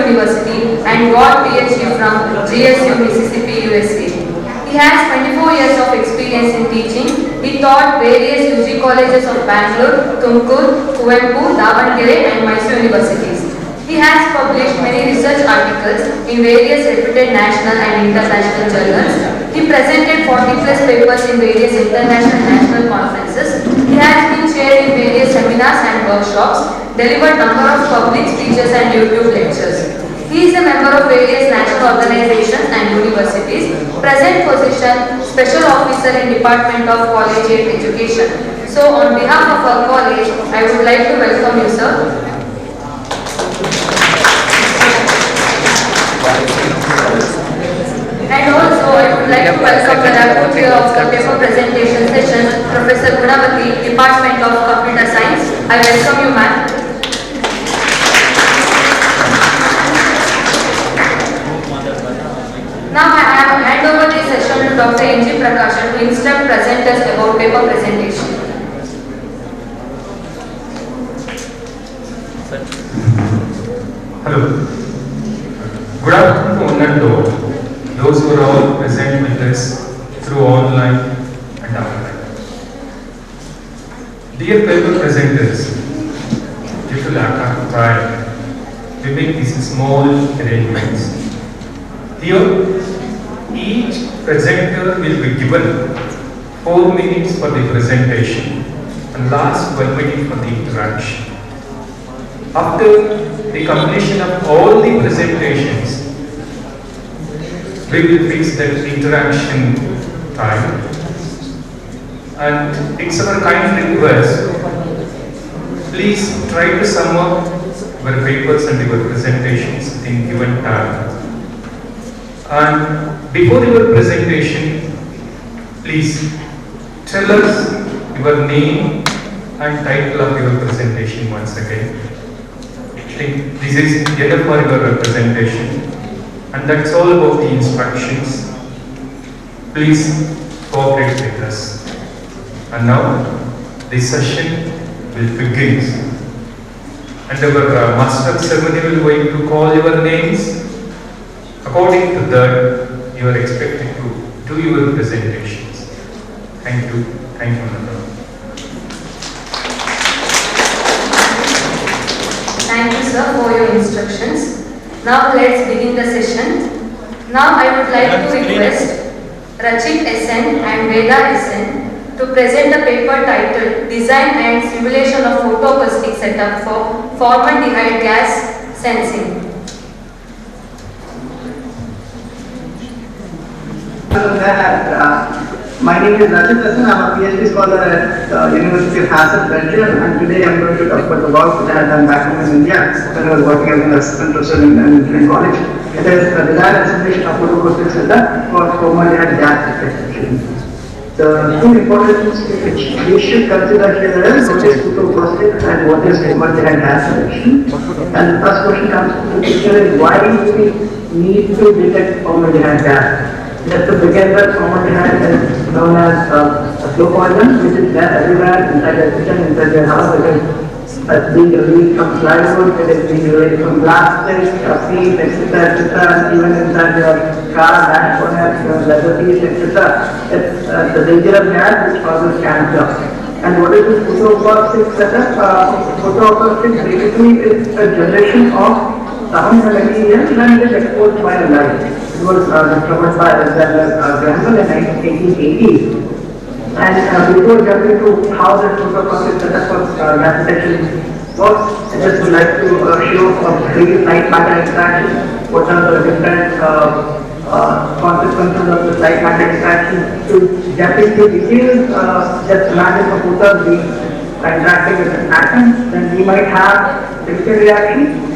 University and got PhD from GSU, Mississippi, USA. He has 24 years of experience in teaching. He taught various UG colleges of Bangalore, Tumkur, Kuvempu, Davangere and Mysore universities. He has published many research articles in various reputed national and international journals. He presented 40 plus papers in various international and national conferences. He has been chaired in various seminars and workshops, delivered number of public speeches and YouTube lectures. He is a member of various national organizations and universities. Present position, Special Officer in Department of Collegiate Education. So on behalf of our college, I would like to welcome you, sir. And also, I would like to welcome the rapporteur of the paper presentation session, Professor Gunavati, Department of Computer Science. I welcome you, ma'am. Now I hand over this session to Dr. N.G. Prakashan to instruct presenters about paper presentation. Hello. Good afternoon to those who are all present with us through online and offline. Dear paper presenters, due to lack of time, we make these small arrangements. Here, each presenter will be given 4 minutes for the presentation and last 1 minute for the interaction. After the completion of all the presentations, we will fix that interaction time, and it's our kind request. Please try to sum up your papers and your presentations in given time. And before your presentation, please tell us your name and title of your presentation once again. I think this is enough for your presentation, and that's all about the instructions. Please cooperate with us. And now the session will begin. And our master of ceremony will going to call your names. According to that, you are expected to do your presentations. Thank you. Thank you, Nanda. Thank you, sir, for your instructions. Now let's begin the session. Now I would like to request Rachit SN and Veda SN to present a paper titled Design and Simulation of Photoacoustic Setup for Formaldehyde Gas Sensing. My name is Rachit SN. I'm a PhD scholar at the University of Hassan, Belgium, and today I'm going to talk about the work that I have done back home in India when I was working as an assistant professor in an engineering college. It is the design and simulation of photoacoustic setup for formaldehyde gas detection. The two important things which we should consider here is what is photoacoustic and what is formaldehyde gas detection. And the first question comes to the picture is why do we need to detect formaldehyde gas? Just to begin with, formaldehyde is known as a slow poison, which is there everywhere inside the kitchen, inside your house. It's being released from plywood, it is being released from plastic, seeds, etc., and even inside your car, dashboard, your leather piece, etc. It's the dangerous gas which causes cancer. And what is this photoacoustic setup? Photoacoustic basically is a generation of sound material when it is exposed by light. It was discovered by Alexander Graham in 1880s. And before jumping to how the photoacoustic setup for gas detection works, I just would like to show a brief light matter extraction. What are the different consequences of the light matter extraction? To jump into details, just imagine a photon being interacting with an atom, then we might have chemical reaction.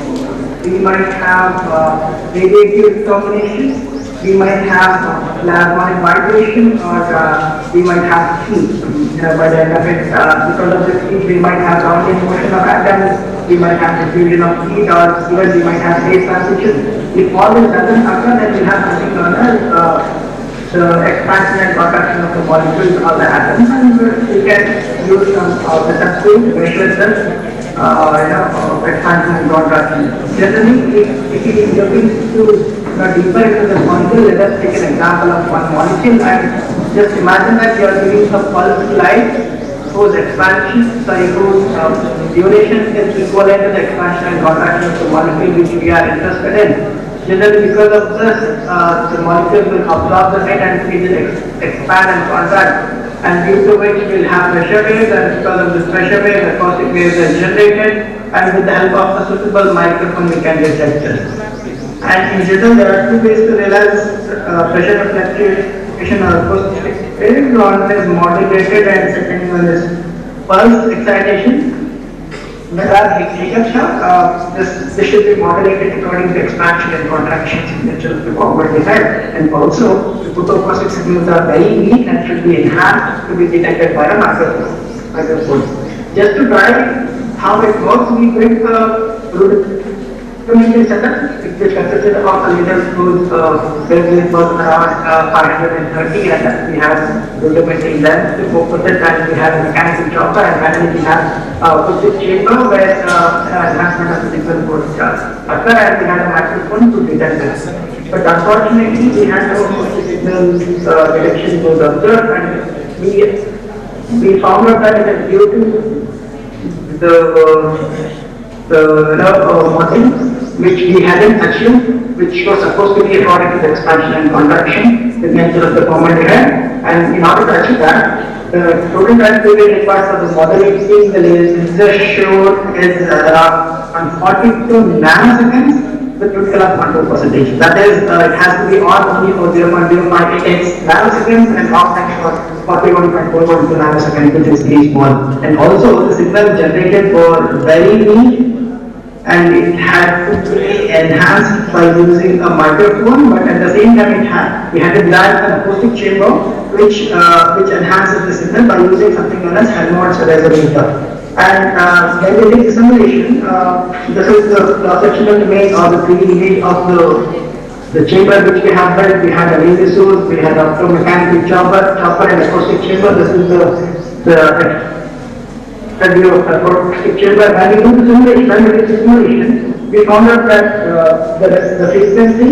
We might have radiative combinations, we might have plasmonic vibration, or we might have heat. By the end of it, because of this heat, we might have rounding motion of atoms, we might have diffusion of heat, or even we might have phase transition. If all this doesn't occur, then we have something known as the expansion and contraction of the molecules or the atoms, and we can use some methods to measure the expansion and contraction. Generally, if you look into deeper into the molecule, let us take an example of one molecule and just imagine that you are giving a pulse light whose expansion, whose duration is equivalent to the expansion and contraction of the molecule which we are interested in. Generally, because of this, the molecule will absorb the light and it will expand and contract. And due to which we will have pressure waves, and because of this pressure wave, the acoustic waves are generated, and with the help of a suitable microphone, we can detect this. And in general, there are two ways to realize pressure fluctuation or acoustic wave. One is modulated, and second one is pulse excitation. Whereas hiccup shock, this should be modulated according to expansion and contraction signature of the forward head. And also, the photoacoustic signals are very weak and should be enhanced to be detected by a microphone. Just to try how it works, we built a rudimentary setup which consisted of a little tools wavelength was around 530, and we have rudimentary lens to focus it, and we have a mechanical chopper, and finally we have acoustic chamber where enhancement of the signal would occur, and we had a microphone to detect this. But unfortunately, we had no acoustic signal detection was observed, and we found out that it is due to the model which we hadn't achieved, which was supposed to be according to the expansion and contraction, the nature of the formaldehyde. And in order to achieve that, the total time period required for the modulating the laser showed is around 42 nanoseconds with critical of 0.2%. That is, it has to be on only for 0.058 nanoseconds and off time for 41.412 nanoseconds, which is very small. And also, the signal generated for very weak, and it had to be enhanced by using a microphone, but at the same time we had to design an acoustic chamber which enhances the signal by using something known as Helmholtz resonator. And when we did the simulation, this is the cross-sectional image or the 3D image of the chamber which we have built. We had a laser source, we had a mechanical chopper and acoustic chamber. This is the view of the acoustic chamber. When we did the simulation, we found out that the frequency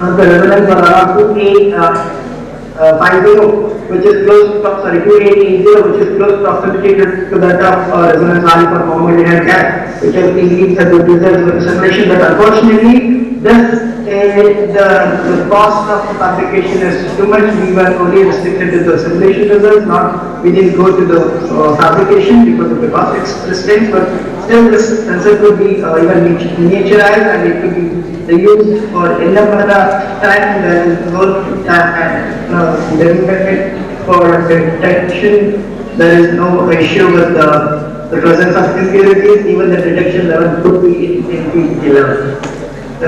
of the resonance was around 2850, which is close to 2880, which is close proximity to that of resonance value for formaldehyde gas, which has been the good results with the simulation. But unfortunately, the cost of the fabrication is too much. We were only restricted to the simulation results, we didn't go to the fabrication because of the cost restraints, but still this sensor could be even miniaturized, and it could be used for any number of time. There is no limit for detection. There is no issue with the presence of impurities. Even the detection level could be in PET level. So,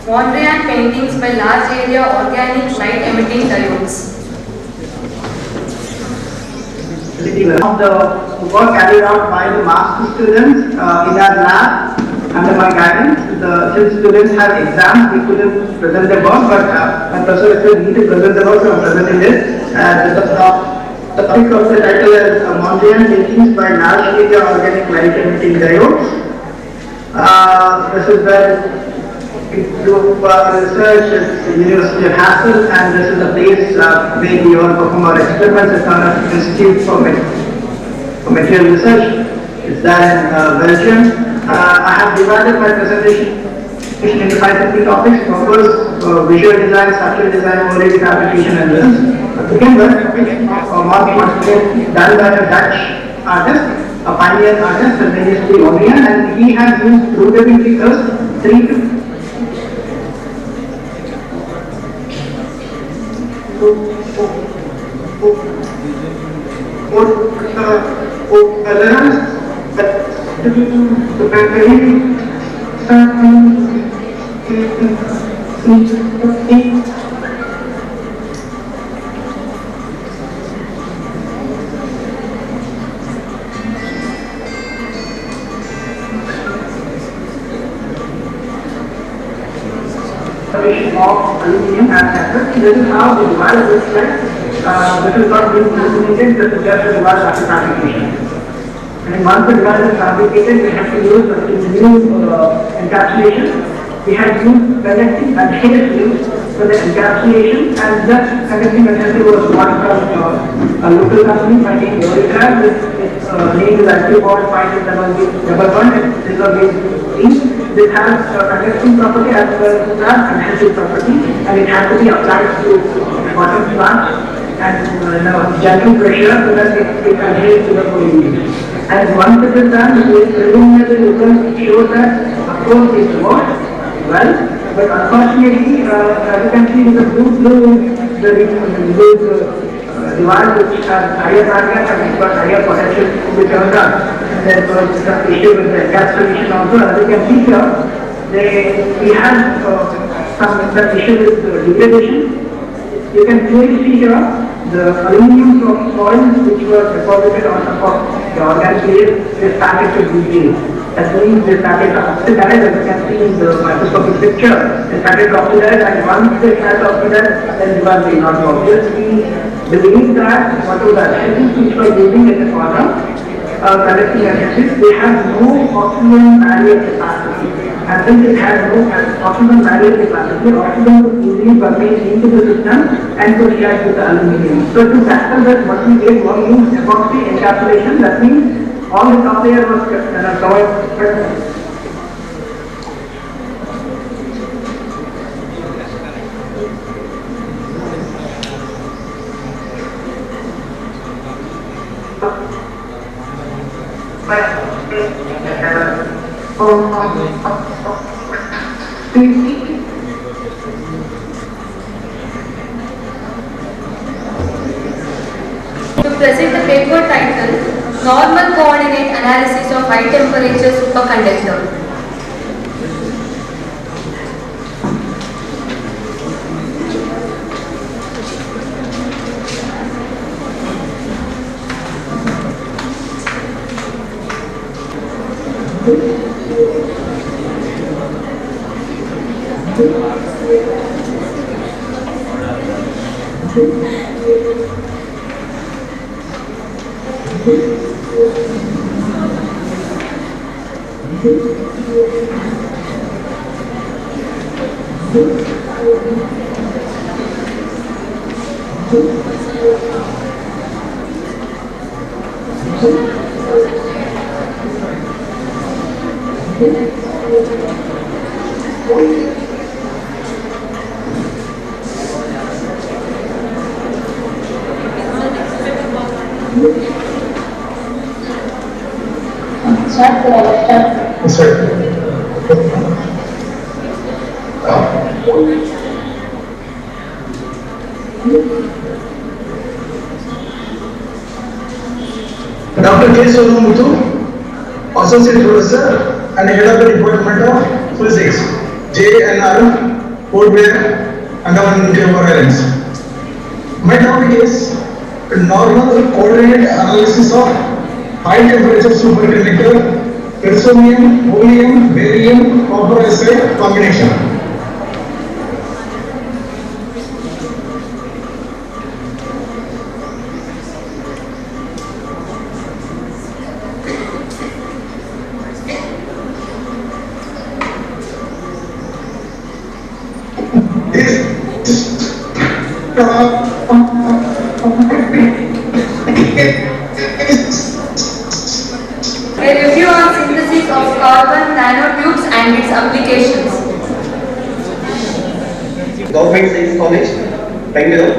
Mondrian paintings by large area organic light emitting diodes. The work carried out by the master students in our lab under my guidance. Since students have exams, we couldn't present the work, but my professor said we need to present the work, so I'm presenting this. The topic of the title is Mondrian paintings by large area organic light emitting diodes. This is where we do research at the University of Hassel, and this is a place where we all perform our experiments. It's an institute for material research. It's there in Belgium. I have divided my presentation into 5 different topics. First, visual design, structural design, molecular fabrication, and this. To begin with, Mondrian done by a Dutch artist, a pioneer artist, his name is Mondrian, and he has used rudimentary of aluminum and center. This is how the device looks like. This is not being illuminated, this is just the device after fabrication. And once the device is fabricated, we have to use the new encapsulation. We have used conducting adhesive for the encapsulation, and that conducting adhesive was bought from a local company by name Eurocrab. Its name is actually called 571 This was made. This has conducting property as well as adhesive property, and it has to be applied to bottom plant and gentle pressure so that it adheres to the polymer. And once it is done, the preliminary results show that of course it works well, but unfortunately, as you can see, the blue device which has higher target and it's got higher potential to be turned on. And there was some issue with the encapsulation also. As you can see here, we have some issue with degradation. You can clearly see here the aluminum foil which was deposited on top of the organic layer is started to degrade. That means they started to oxidize, as you can see in the microscopic picture. They started to oxidize, and once they start to oxidize, then the device will not work. We believe that whatever the adhesives which we are using at the corner, conducting adhesives, they have no oxygen barrier capacity. And since it has no oxygen barrier capacity, oxygen will easily permeate into the system and to react with the aluminum. So to tackle that, what we did was use epoxy encapsulation. That means all the top layer was covered. To present the paper title, Normal Coordinate Analysis of High Temperature Superconductor. Dr. K. Sonamuthu, Associate Professor and Head of the Department of Physics, JNR, Port Blair, Andaman Nicobar Islands. My topic is normal coordinate analysis of high temperature superconductor, personium, oleum, barium, copper oxide combination. A review on synthesis of carbon nanotubes and its applications. Government Science College, Bangalore.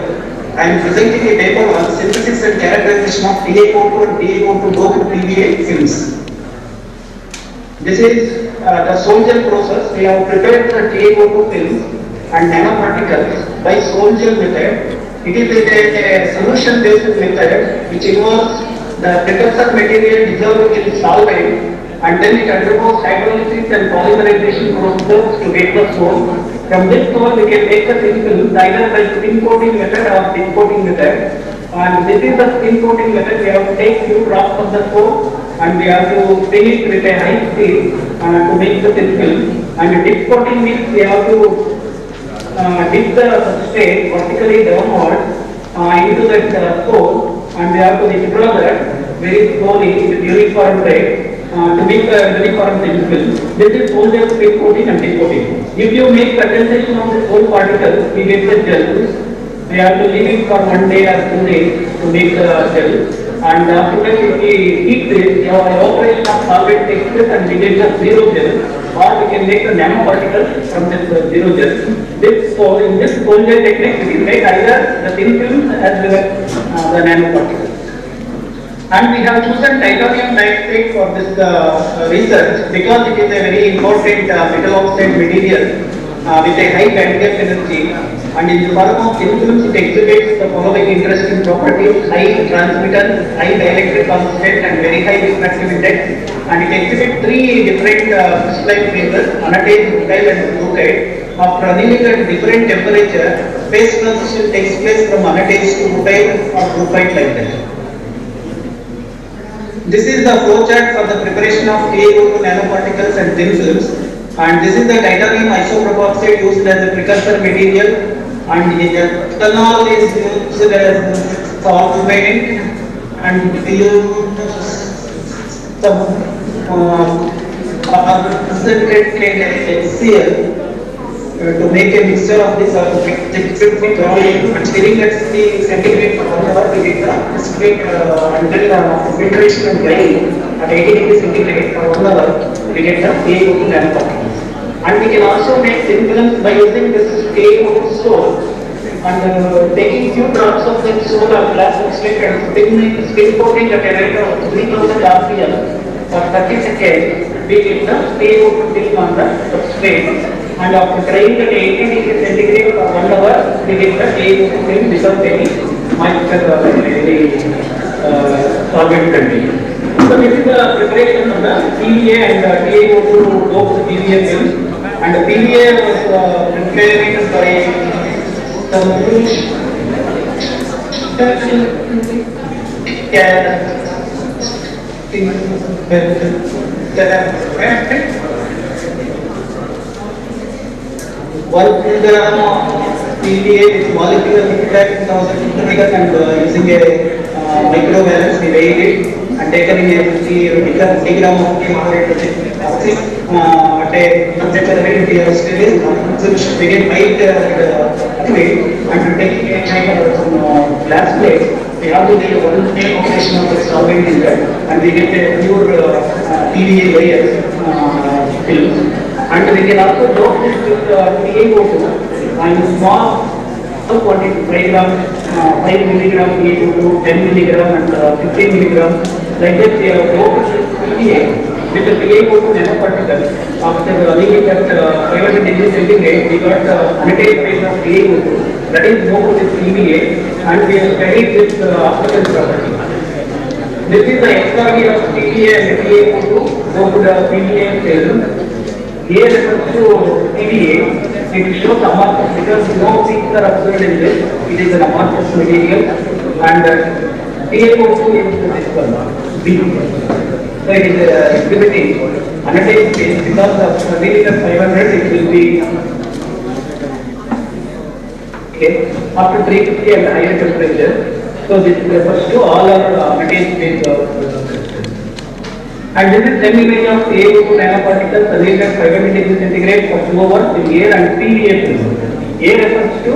I am presenting a paper on synthesis and characterization of TA42 and TA42 doped PVA films. This is the Sol-Gel process. We have prepared the TA42 films and nanoparticles by Sol-Gel method It is a solution-based method which involves the precursor material dissolved in solvent and then it undergoes hydrolysis and polymerization processes to get the soap. From this soap we can make the thin film either by spin coating method or thin coating method. And this is the spin coating method. We have to take few drops of the soap and we have to spin it with a high speed to make the thin film. And dip coating means we have to dip the substrate vertically downward into that soap and we have to withdraw that very slowly with uniform rate to make the uniform thin film. This is only a spin coating and dip coating. If you make condensation of the soap particles, we get the gel. We have to leave it for 1 day or 2 days to make the gel. And after that, if we heat this, our evaporation of solvent takes place and we get the zero gel. Or we can make the nanoparticles from this zero gel. So in this cold gel technique, we can make either the thin films as well as the nanoparticles. And we have chosen titanium dioxide for this research because it is a very important metal oxide material with a high band gap energy. And in the form of thin films, it exhibits the following interesting properties: high transmittance, high dielectric constant, and very high refractive index. And it exhibits 3 different crystalline phases: anatase, butyl, and fluoride. After annealing at different temperature, phase transition takes place from anatase to butyl or fluoride like that. This is the flowchart for the preparation of TiO2 nanoparticles and thin films. And this is the titanium isopropoxide used as a precursor material. And ethanol is used as solvent, and we use some concentrated HCl to make a mixture of this and stirring at 60 centigrade for 1 hour to get the precipitate until filtration and drying at 80 degrees centigrade for 1 hour we get the TiO2 nanoparticles. And we can also make thin films by using this TiO2 soap and taking few drops of that soap or glass substrate and spin coating at a rate of 3000 RPM for 30 seconds. We get the TiO2 film on the substrate. And after drying at 80 degrees centigrade for 1 hour, we get the TiO2 film without any moisture or any solvent content. So this is the preparation of the PVA and TiO2 doped PVA film. And the PVA was prepared by some One gram of PVA with molecular impact 1000 milligrams and using a microvalence we weighed it and taken in a 50 gram of oxide at a temperature rate we have still we get white plate and taking a kind of some glass plate we have to do one day operation of the solvent in that and we get a pure PVA layer film. And we can also dope this with TiO2 and small quantity 5 milligram TiO2, 10 milligram and 15 milligram. Like that we have doped this PVA with the TiO2 nanoparticle. After running it at 500 degrees centigrade, we got anatase phase of TiO2 that is moved with PVA and we have studied this oxidant property. This is the extra of PVA and TiO2 doped PVA film. Here refers to PVA, it shows amorphous because no peaks are observed in this, it is an amorphous material and TiO2 is this one, B. So it is exhibiting anatase phase because of reading at 500 it will be okay, after 350 and higher temperature. So this refers to all our anatase phase and this is semi-range of TiO2 nanoparticles annealed at 500 degrees centigrade for 2 hours in air and PVA film. A refers to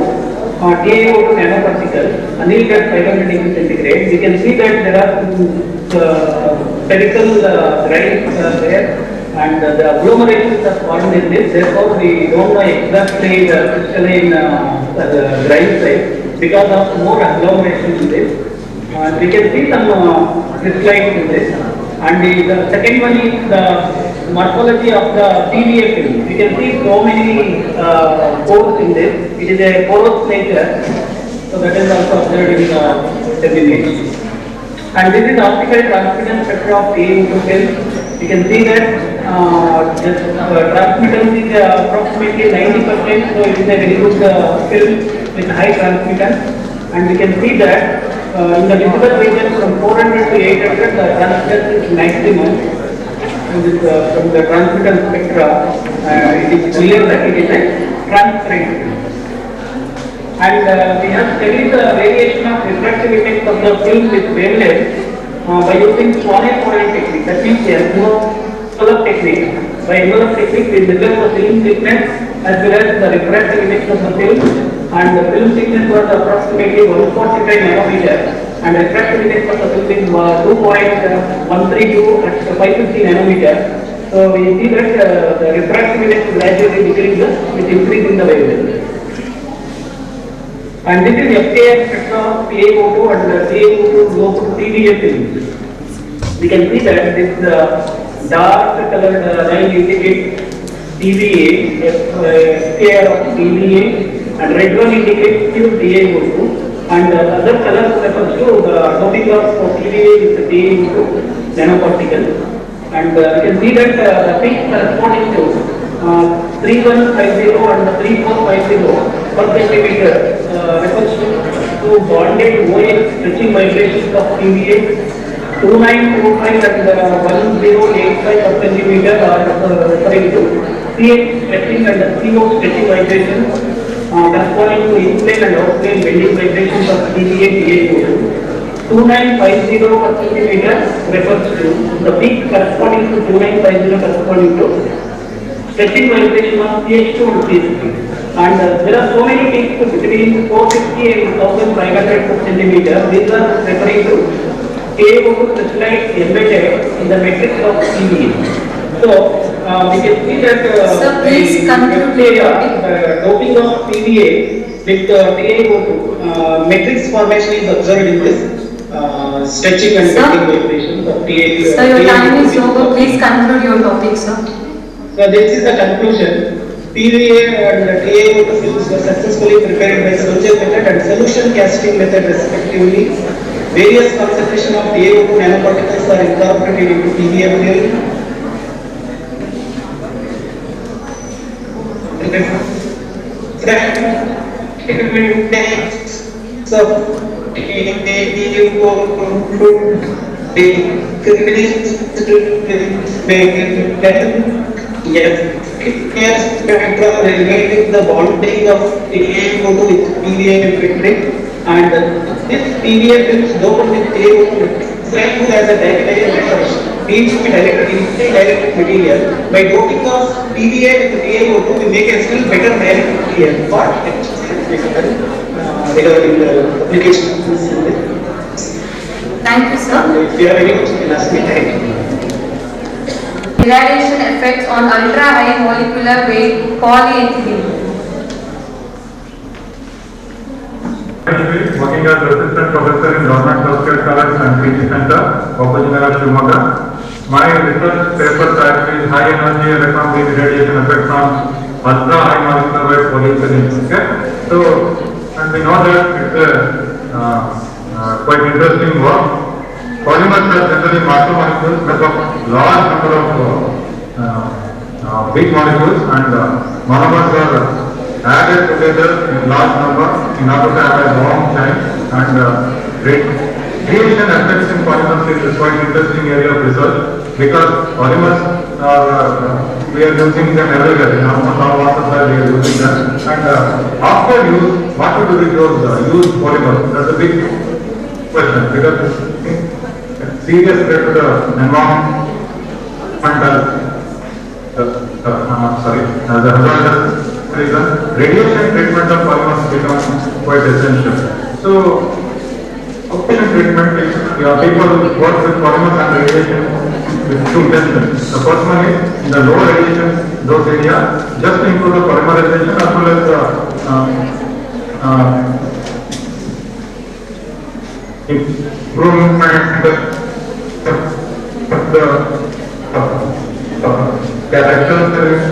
TiO2 nanoparticles annealed at 500 degrees centigrade. We can see that there are spherical grains there and the agglomerations are formed in this. Therefore, we don't know exactly the crystalline grain size because of more agglomeration in this. We can see some crystallines in this. And the second one is the morphology of the PVA film. You can see so many pores in this. It is a porous nature So that is also observed in terminate. And this is optical transmittance spectra of TiO2 film. You can see that transmittance is approximately 90%, so it is a very good film with high transmittance. And we can see that in the visible region from 400 to 800, the transmittance is maximum. And this, from the transmittance spectra, it is clear that it is a transparent. And we have studied the variation of refractive index of the film with wavelength by using Swann model technique. That means the envelope technique. By envelope technique, we measure the film thickness as well as the refractive index of the film. And the film thickness was approximately 145 nanometer. And refractive index of the film is 2.132 at 550 nanometer. So we see that the refractive index gradually decreases with increase in the wavelength. And this is FKF spectra of TiO2 and TiO2 goes to TVA film. We can see that this dark colored line indicates TVA, FKF of TVA, and red one indicates pure TiO2, and other colors refers to the doping loss of TVA with the TiO2 nanoparticle. And you can see that the peak corresponding to 3150 and 3450 per centimeter refers to bonded OX stretching vibrations of TVA. 2925 and 1085 per centimeter are referring to CH stretching and CO stretching vibrations corresponding to in-plane and out-plane bending vibrations of TVA TiO2. 2950 per centimeter refers to the peak corresponding to 2950 corresponding to stretching vibration of CH2 and CH3. And there are so many peaks between 450 and 1500 per centimeter. These are referring to TiO2 crystallite embedded in the matrix of TVA. So we can see that the doping of TVA with TiO2 matrix formation is observed in this stretching and bending vibrations of TiO2. Sir, your time is over. Please conclude your topic, sir. So this is the conclusion. TVA and TiO2 films were successfully prepared by Soldier method and solution casting method respectively. Various concentration of TiO2 nanoparticles are incorporated into TVA film. Yes, regarding the bonding of TiO2 with TVA filtering, and this TVA films doped with TiO2 serves as a direct material. By doping of TVA with TiO2, we make a still better direct material for regarding the application. Thank you, sir. If you have any question, you can ask me. Thank you. Irradiation effects on ultra high molecular weight polyethylene. Working as assistant professor in Government Healthcare College and Teaching Center, Opajinara, Shimoga. My research paper title is High Energy Electron Beam Radiation Effects on Ultra High Molecular Weight Polyethylene. Okay? So, and we know that it's a quite interesting work. Polymers are generally macromolecules because of large number of big molecules, and monomers are added together in large number in order to have a long time, and radiation effects in polymers is quite interesting area of research because polymers are we are using them everywhere. In almost all water we are using them, and after use, what to do with those used polymers? That's a big question because serious threat to the environment and as a hazardous reason, radiation treatment of polymers becomes quite essential. So, radiation treatment is people work with polymers and radiation with two intentions. The first one is in the low radiation dose area, just to improve the polymerization as well as improvement characteristics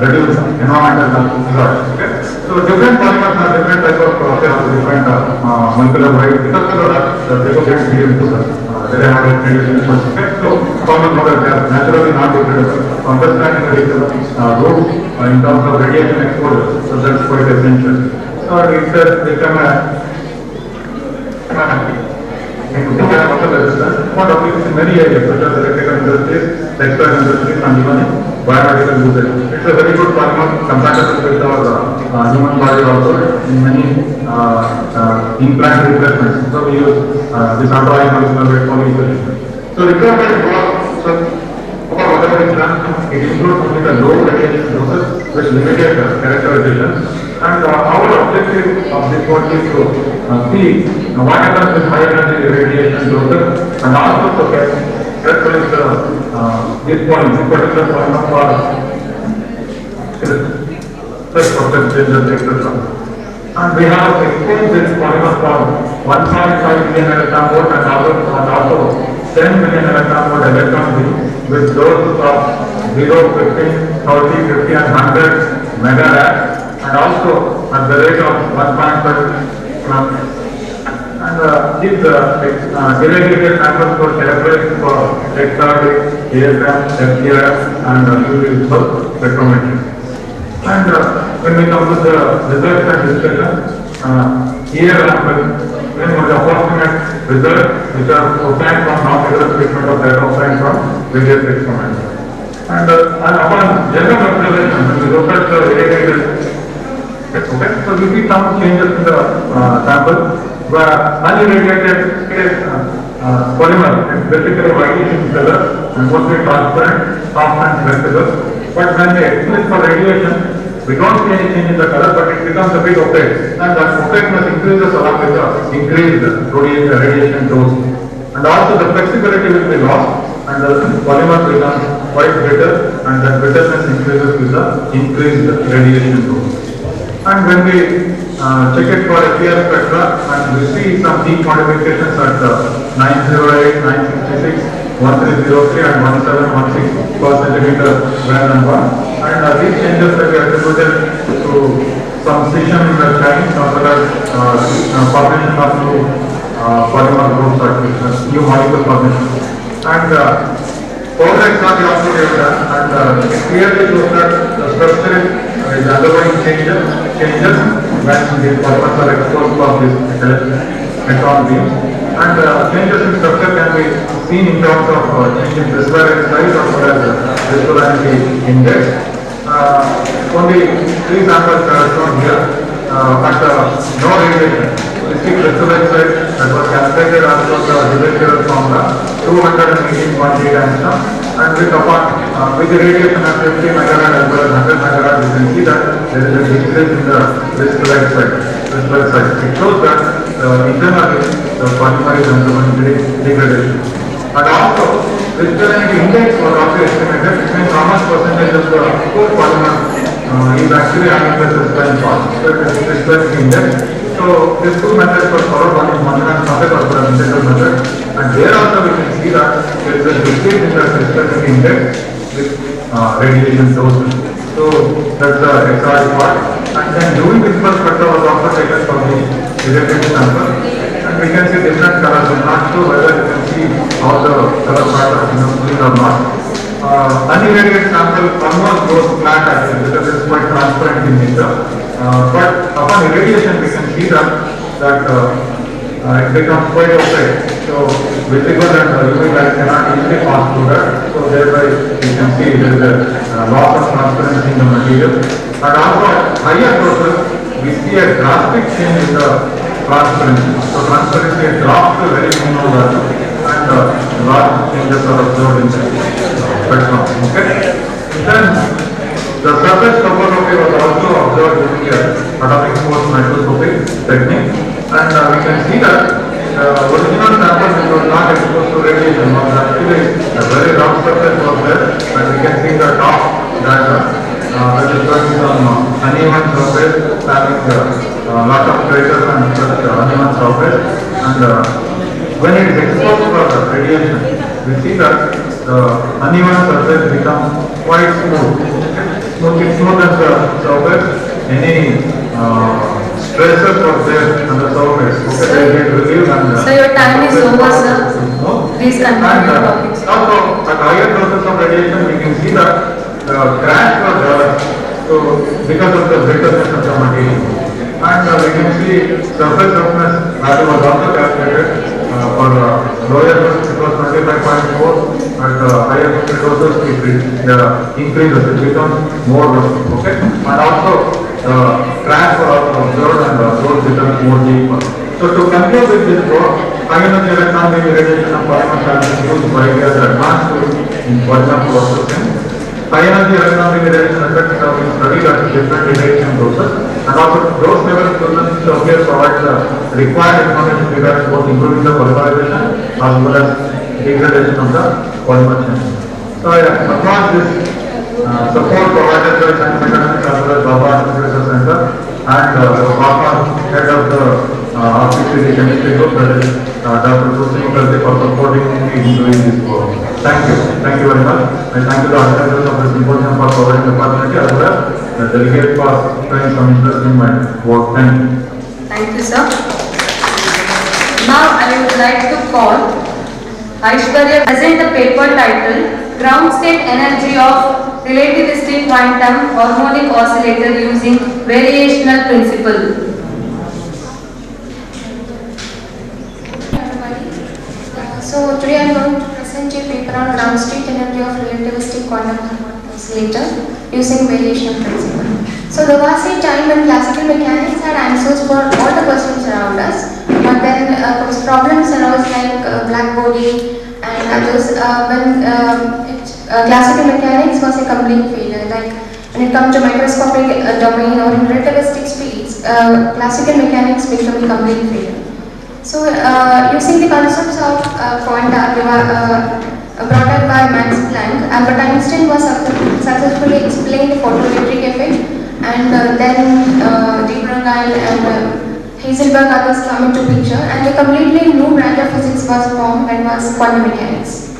reduce environmental hazards. Okay? So different polymers have different type of process, different molecular weight because they go get into they have a radiation force. Okay? So common products are naturally not degradable. So understanding the rules in terms of radiation exposure, so that's quite essential. So it's become a for applications in many areas such as electrical industries, textile industries and even biomedical usage. It's a very good polymer compatible with our human body also in many implant replacements. So we use this anti molecular weight polyethylene. So requirement for whatever is done, it includes only the low radiation doses with limited characterization. And our objective of this work is to see what happens with high energy radiation doses and also to characterize this point, this particular point of our such process changes, etc. And we have exposed this polymer from 1.5 million electron volt and also 10 million electron volt electron beam with doses of 0, 15, 30, 50 and 100 megarad. And also at the rate of 1.5 and these irradiated samples were characterized for XRD, ASM, FTIR and UV spectrometry. And when we come to the results and discussion, here when we have approximate results which are obtained from non-rigorous treatment of data obtained from various experiments. And upon general observation, when we look at the irradiated okay, so we see some changes in the sample where unirradiated polymer is basically whitish in color and mostly transparent, soft and flexible. But when they expose for radiation, we don't see any change in the color, but it becomes a bit opaque, and that opaqueness increases along with the increased radiation dose. And also the flexibility will be lost, and the polymer becomes quite brittle, and that brittleness increases with the increased radiation dose. And when we check it for FTIR spectra, and we see some peak modifications at 908, 966, 1303 and 1716 per centimeter Bragg number. And these changes that we attributed to some scission in the chain as well as formation of new polymer groups at new molecule formation. And further example also we have done, and it clearly shows that the structure is undergoing changes when these polymers are exposed for this electron beams. And changes in structure can be seen in terms of change in crystalline size as well as crystallinity index. Only 3 samples are shown here, but no radiation. We see crystalline size that was calculated as per the Dirac formula, 218.8 angstrom, and with the radiation of 50 megawatt as well as 100 megawatt, you can see that there is a decrease in the crystalline size. It shows that internally the polymer is undergoing degradation. And also, crystallinity index was also estimated, which means how much percentage of the core polymer is actually having the crystalline part. So it is crystallinity index. So these two methods were followed, one is Montanus method or the integral method, and there also we can see that there is a decrease in the crystallinity index with radiation doses. So that's the XRD part. And then doing visible spectra was also taken from the irradiated sample, and we can see different colors. I'm not sure whether you can see how the color pattern is clean or not. Unirradiated sample almost goes flat actually because it's quite transparent in nature. But upon irradiation we can see that it becomes quite opaque. So visible and UV light cannot easily pass through that. So thereby you can see there is a loss of transparency in the material. And also at higher doses we see a drastic change in the transparency. So transparency drops to a very minimal value and large changes are observed in the spectrum. Okay. Then the surface topography was also observed using the atomic force microscopy technique, and we can see that original sample which was not exposed to radiation was actually a very rough surface was there, and we can see the top that is showing some uneven surface having a lot of craters and such uneven surface, and when it is exposed for radiation, we see that the uneven surface becomes quite smooth. smooth and surface. Any stresses or there on the surface, okay, they get relieved and. So your time is over, sir. Smooth. Please continue your topics. Also, at higher doses of radiation, we can see that cracks are developed. So, because of the brittleness of the material. And we can see surface roughness value was also calculated for lower doses it was 25.4, at higher doses it increases, it becomes more rough, okay? And also cracks were also observed and those becomes more deeper. So to conclude with this work, high energy electron beam irradiation of polymers has been used widely as advanced tool in polymer processing. High energy electron beam irradiation effects have been studied at different irradiation doses, and also dose level equivalence appears provide the required information regarding both improving the polymerization as well as degradation of the polymer chain. So I applaud this support provided by Science Mechanics as well as Baba Research Center and Baba, head of the RCCD chemistry group, that is Dr. Susi Mukherjee, for supporting me in doing this work. Thank you very much. I thank you the organizers of the symposium for providing the opportunity as well as the delegate for showing some interest in my work. Thank you. Thank you, sir. Now I would like to call Aishwarya present the paper titled Ground State Energy of Relativistic Quantum Harmonic Oscillator Using Variational Principle. So today I am going to present a paper on ground state energy of relativistic quantum harmonic oscillator using variational principle. So there was a time when classical mechanics had answers for all the questions around us, but then problems arose like black body and others when classical mechanics was a complete failure. Like when it comes to microscopic domain or in relativistic speeds, classical mechanics became a complete failure. So, using the concepts of quanta brought up by Max Planck, Albert Einstein was successfully explained the photoelectric effect, and then de Broglie and Heisenberg others come into picture, and a completely new branch of physics was formed, and was quantum mechanics.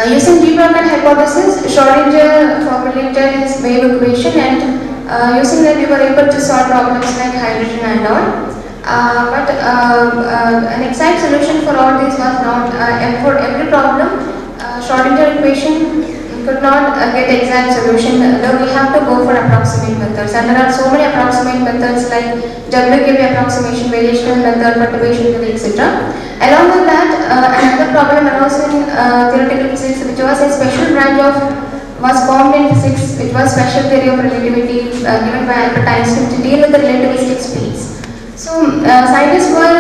Using de Broglie hypothesis, Schrödinger formulated his wave equation, and using that we were able to solve problems like hydrogen and all. But an exact solution for all these was not, for every problem, Schrödinger equation could not get exact solution, though we have to go for approximate methods, and there are so many approximate methods like WKB approximation, variational method, perturbation theory, etc. Along with that, another problem arose in theoretical physics, which was a special branch was formed in physics, which was special theory of relativity given by Albert Einstein to deal with the relativistic speeds. So scientists were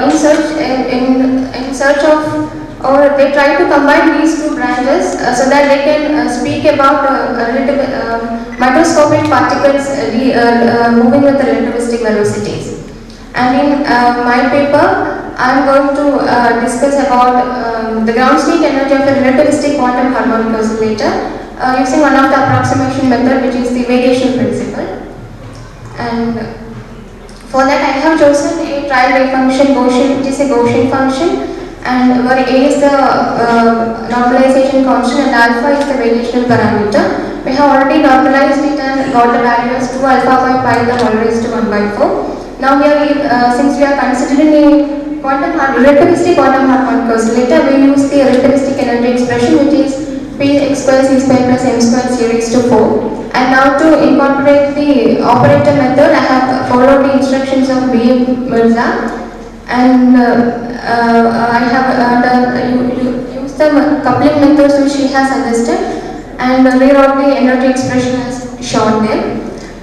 in search of, or they tried to combine these two branches so that they can speak about microscopic particles moving with the relativistic velocities. And in my paper, I am going to discuss about the ground state energy of a relativistic quantum harmonic oscillator using one of the approximation method, which is the variation principle. And for that, I have chosen a trial wave function Gaussian, which is a Gaussian function, and where A is the normalization constant and alpha is the variational parameter. We have already normalized it and got the value as 2 alpha by pi the whole raised to 1 by 4. Now here, since we are considering a relativistic quantum harmonic oscillator, we use the relativistic energy expression, which is Px square c square plus m square c raised to 4. And now to incorporate the operator method, I have followed the instructions of B. Mirza, and I have used the coupling methods which he has suggested, and rewrote the energy expression as shown there.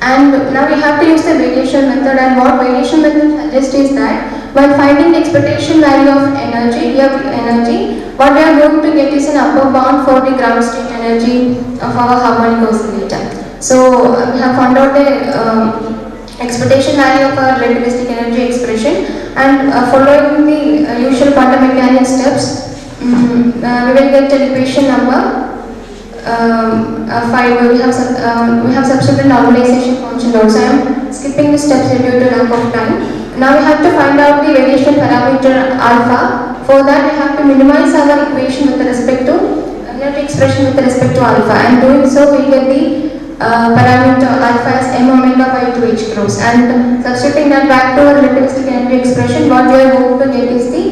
And now we have to use the variation method, and what variation method suggests is that while finding the expectation value of energy, what we are going to get is an upper bound for the ground state energy of our harmonic oscillator. So we have found out the expectation value of our relativistic energy expression, and following the usual quantum mechanics steps, we will get an equation number 5. We have substituted normalization function also. I am skipping the steps due to lack of time. Now we have to find out the variation parameter alpha. For that, we have to minimize our equation with respect to energy expression with respect to alpha, and doing so we get the parameter alpha as m omega by 2h cross, and substituting that back to a relativistic energy expression, what we are going to get is the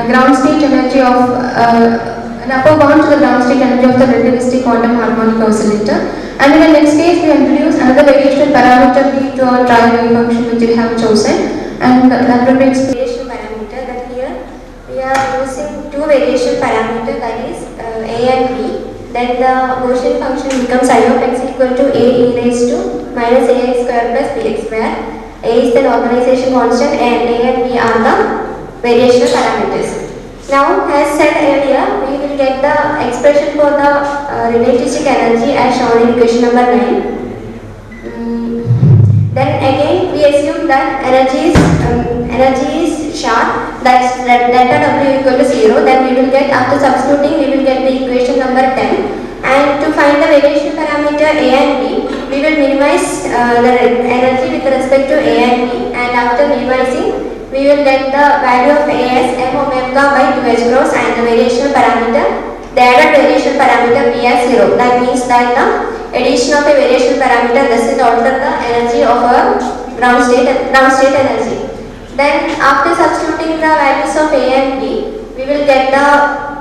ground state energy of an upper bound to the ground state energy of the relativistic quantum harmonic oscillator. And in the next case, we introduce another variation parameter b to our trial wave function which we have chosen, and that will be variation parameter. That here we are using two variation parameter, that is a and b. Then the Gaussian function becomes I of x equal to a e raised to minus ax square plus bx square. A is the normalization constant and a and b are the variational parameters. Now, as said earlier, we will get the expression for the relativistic energy as shown in equation number 9. Then again, we assume that energy is sharp, that's delta W equal to 0. Then we will get, after substituting, we will get the equation number 10. And to find the variation parameter A and B, we will minimize the energy with respect to A and B. And after minimizing, we will get the value of A as m omega by 2h cross, and the variation parameter, the added variation parameter B as 0. That means that the addition of a variation parameter doesn't alter the energy of a ground state energy. Then after substituting the values of A and B, we will get the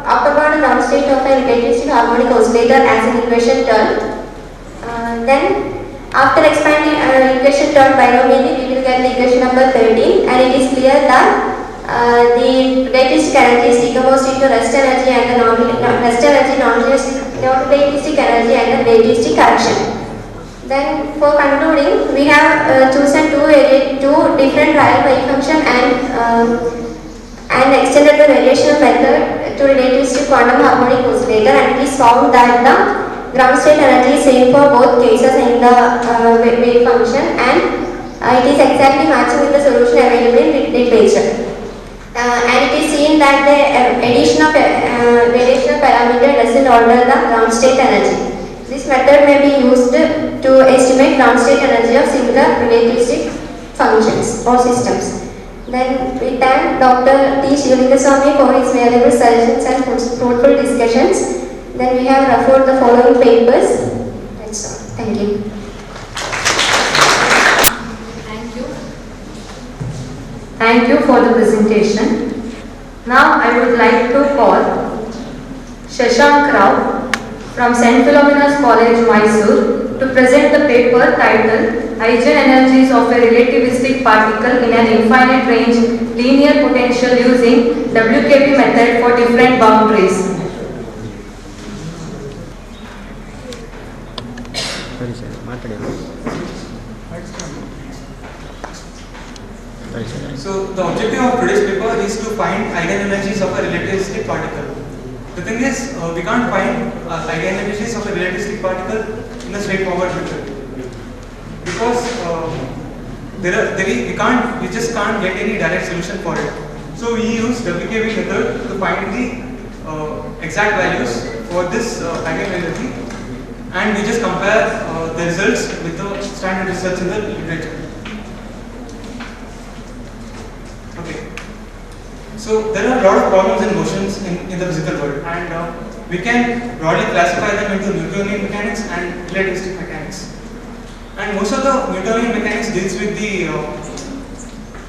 upper bound ground state of a relativistic harmonic oscillator as in equation 12. Then after expanding equation 12 binomially, we will get the equation number 13, and it is clear that the relativistic energy is decomposed into rest energy and the non-relativistic energy and the relativistic correction. Then for concluding, we have chosen two different trial wave function and extended the variational method to relativistic quantum harmonic oscillator, and it is found that the ground state energy is same for both cases in the wave function, and it is exactly matching with the solution available in literature. And it is seen that the addition of variational parameter doesn't alter the ground state energy. This method may be used to estimate ground state energy of similar relativistic functions or systems. Then we thank Dr. T. Shivalingaswamy for his valuable suggestions and fruitful discussions. Then we have referred the following papers. That's all. Thank you. Thank you. Thank you for the presentation. Now I would like to call Shashank Rao from St. Philomena's College, Mysore, to present the paper titled Eigenenergies of a Relativistic Particle in an Infinite Range Linear Potential Using WKB Method for Different Boundaries. So the objective of today's paper is to find eigenenergies of a relativistic particle. The thing is, we can't find eigenenergies of a relativistic particle in a straightforward method because we just can't get any direct solution for it. So we use WKB method to find the exact values for this eigenenergy, and we just compare the results with the standard results in the literature. Okay. So there are a lot of problems and motions in the physical world, and we can broadly classify them into Newtonian mechanics and relativistic mechanics. And most of the Newtonian mechanics deals with the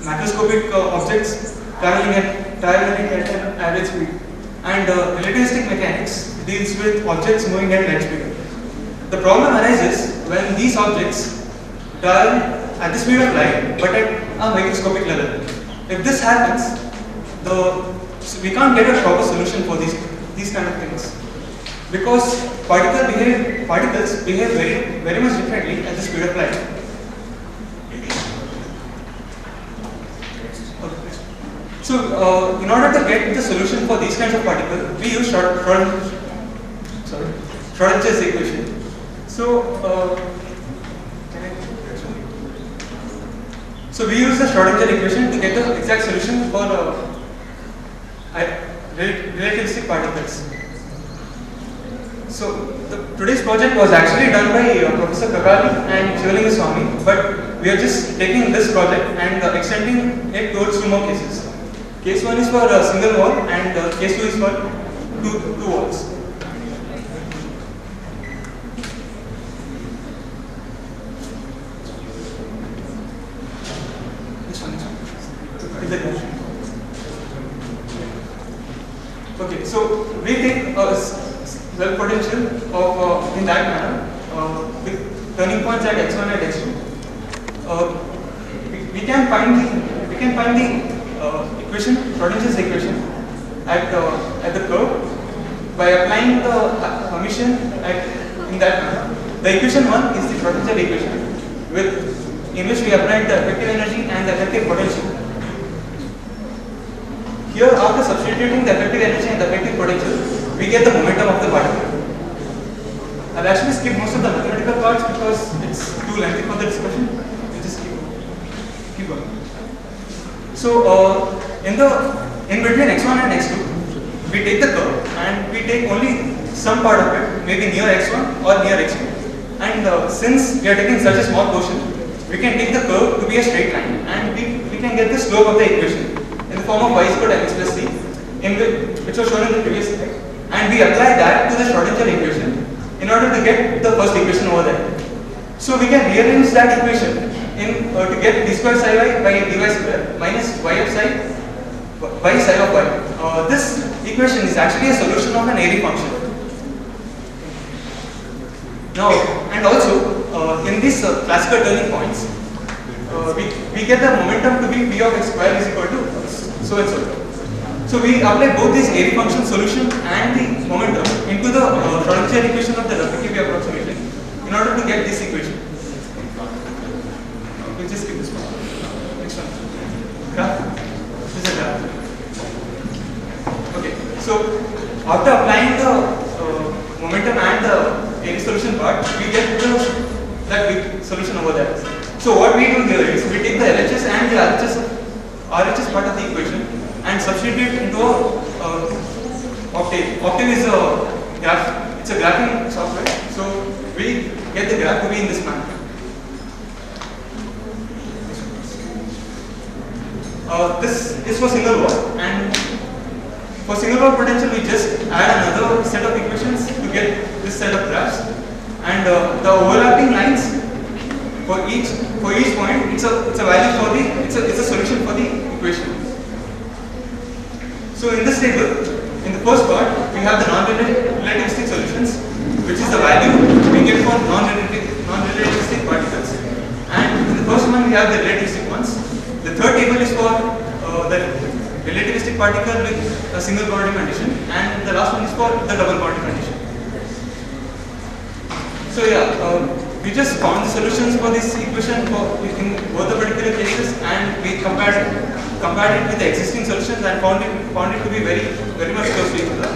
macroscopic objects traveling at an average speed, and relativistic mechanics deals with objects moving at light speed. The problem arises when these objects travel at the speed of light but at a microscopic level. If this happens, we can't get a proper solution for these kind of things, because particles behave very much differently at the speed of light. So in order to get the solution for these kinds of particles, we use Schrodinger's equation. So we use the Schrodinger equation to get the exact solution for relativistic particles. So today's project was actually done by Professor Kakali and Shivalingaswamy, but we are just taking this project and extending it towards two more cases. Case 1 is for a single wall and case 2 is for two walls. well potential of in that manner with turning points at x1 and x2. We can find the equation, Schrodinger's equation at the curve by applying the summation in that manner. The equation 1 is the Schrodinger equation in which we applied the effective energy and the effective potential. Here, after substituting the effective energy and the effective potential, we get the momentum of the particle. I'll actually skip most of the mathematical parts because it's too lengthy for the discussion. We'll just keep going. So, in between x1 and x2, we take the curve and we take only some part of it, maybe near x1 or near x2. And since we are taking such a small portion, we can take the curve to be a straight line and we can get the slope of the equation in the form of y squared mx plus c, which was shown in the previous slide. And we apply that to the Schrodinger equation in order to get the first equation over there. So we can rearrange that equation to get d square psi y by dy square minus y of psi by psi of y. This equation is actually a solution of an Airy function. Now, and also in these classical turning points, we get the momentum to be p of x square is equal to so and so. So we apply both this Airy function solution and the momentum into the Schrodinger equation of the refractive wave approximation in order to get this equation. We'll just skip this one. Next one. Graph. This is a graph. Okay. So after applying the momentum and the Airy solution part, we get that big solution over there. So what we do here is we take the LHS and the RHS part of the equation and substitute into Octave. Octave is a graph. It's a graphing software. So we get the graph to be in this manner. This is for single wall, and for single wall potential we just add another set of equations to get this set of graphs, and the overlapping lines for each point it's a value for the it's a solution for the equation. So in this table, in the first part we have the non-relativistic solutions, which is the value we get for non-relativistic particles, and in the first one we have the relativistic ones. The third table is for the relativistic particle with a single boundary condition, and the last one is for the double boundary condition. So we just found the solutions for this equation in both the particular cases, and we compared it with the existing solutions and found it to be very much close to each other.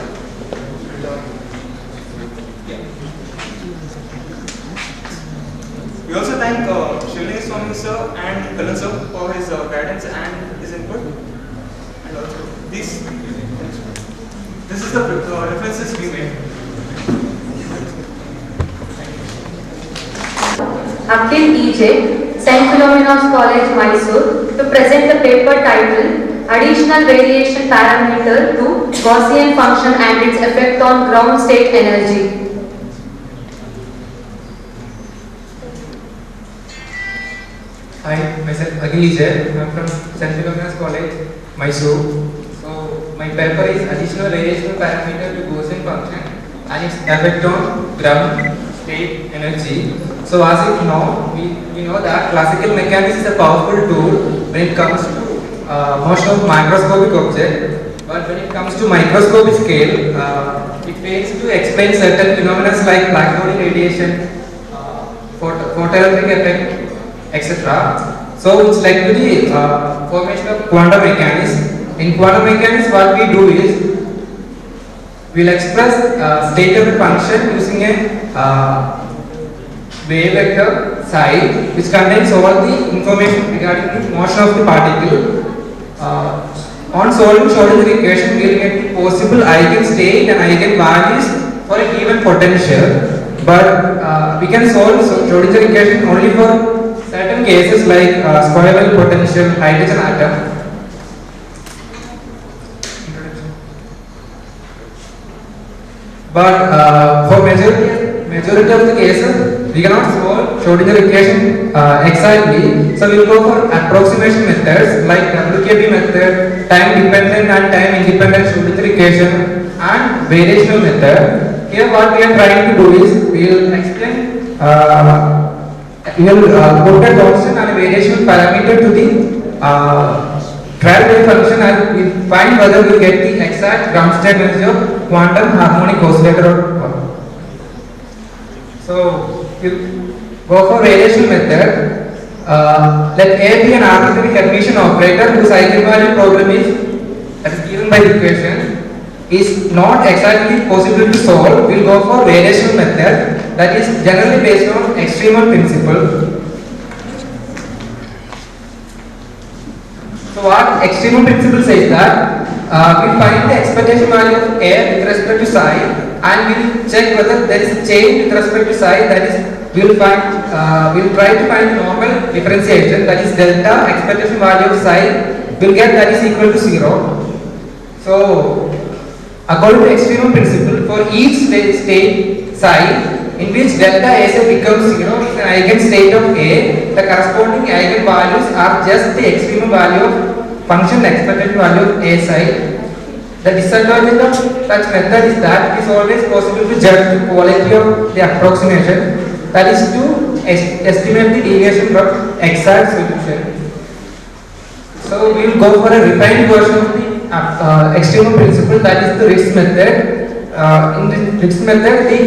We also thank Shivling Swami sir and Kalan sir for his guidance and his input. And also this is the references we made. Akhil E.J., St. Philomena's College, Mysore, to present the paper titled Additional Variation Parameter to Gaussian Function and its Effect on Ground State Energy. Hi, myself Akhil E.J. I am from St. Philomena's College, Mysore. So my paper is Additional Variation Parameter to Gaussian Function and its Effect on Ground State Energy. So as you know, we know that classical mechanics is a powerful tool when it comes to motion of macroscopic object, but when it comes to microscopic scale, it fails to explain certain phenomena like black body radiation, photoelectric effect, etc. So it's like to the formation of quantum mechanics. In quantum mechanics, what we do is we'll express state of the function using a wave vector psi, which contains all the information regarding the motion of the particle. On solving Schrodinger equation, we will get possible eigenstate and eigenvalues for a given potential. But we can solve Schrodinger equation only for certain cases like square wave potential, hydrogen atom. But for majority of the cases, we cannot solve Schrodinger equation exactly. So we will go for approximation methods like WKB method, time dependent and time independent Schrodinger equation, and variational method. here what we are trying to do is we will explain, we will put a constant and a variational parameter to the trial wave function and we find whether we get the exact ground state energy of quantum harmonic oscillator or not. So we'll go for variational method. Let A be an arbitrary Hermitian operator whose eigenvalue problem is given by the equation is not exactly possible to solve. We'll go for variational method that is generally based on extremal principle. So what extremal principle says that we find the expectation value of A with respect to psi and we'll check whether there is a change with respect to psi, that is we'll try to find normal differentiation, that is delta expectation value of psi will get that is equal to 0. So according to extremal principle, for each state psi in which delta Asi becomes 0 is an eigenstate of A, the corresponding eigenvalues are just the extreme value of function expected value of A psi. The disadvantage of such method is that it is always possible to judge the quality of the approximation, that is to estimate the deviation from exact solution. So we will go for a refined version of the extremal principle, that is the Ritz method. In the Ritz method, the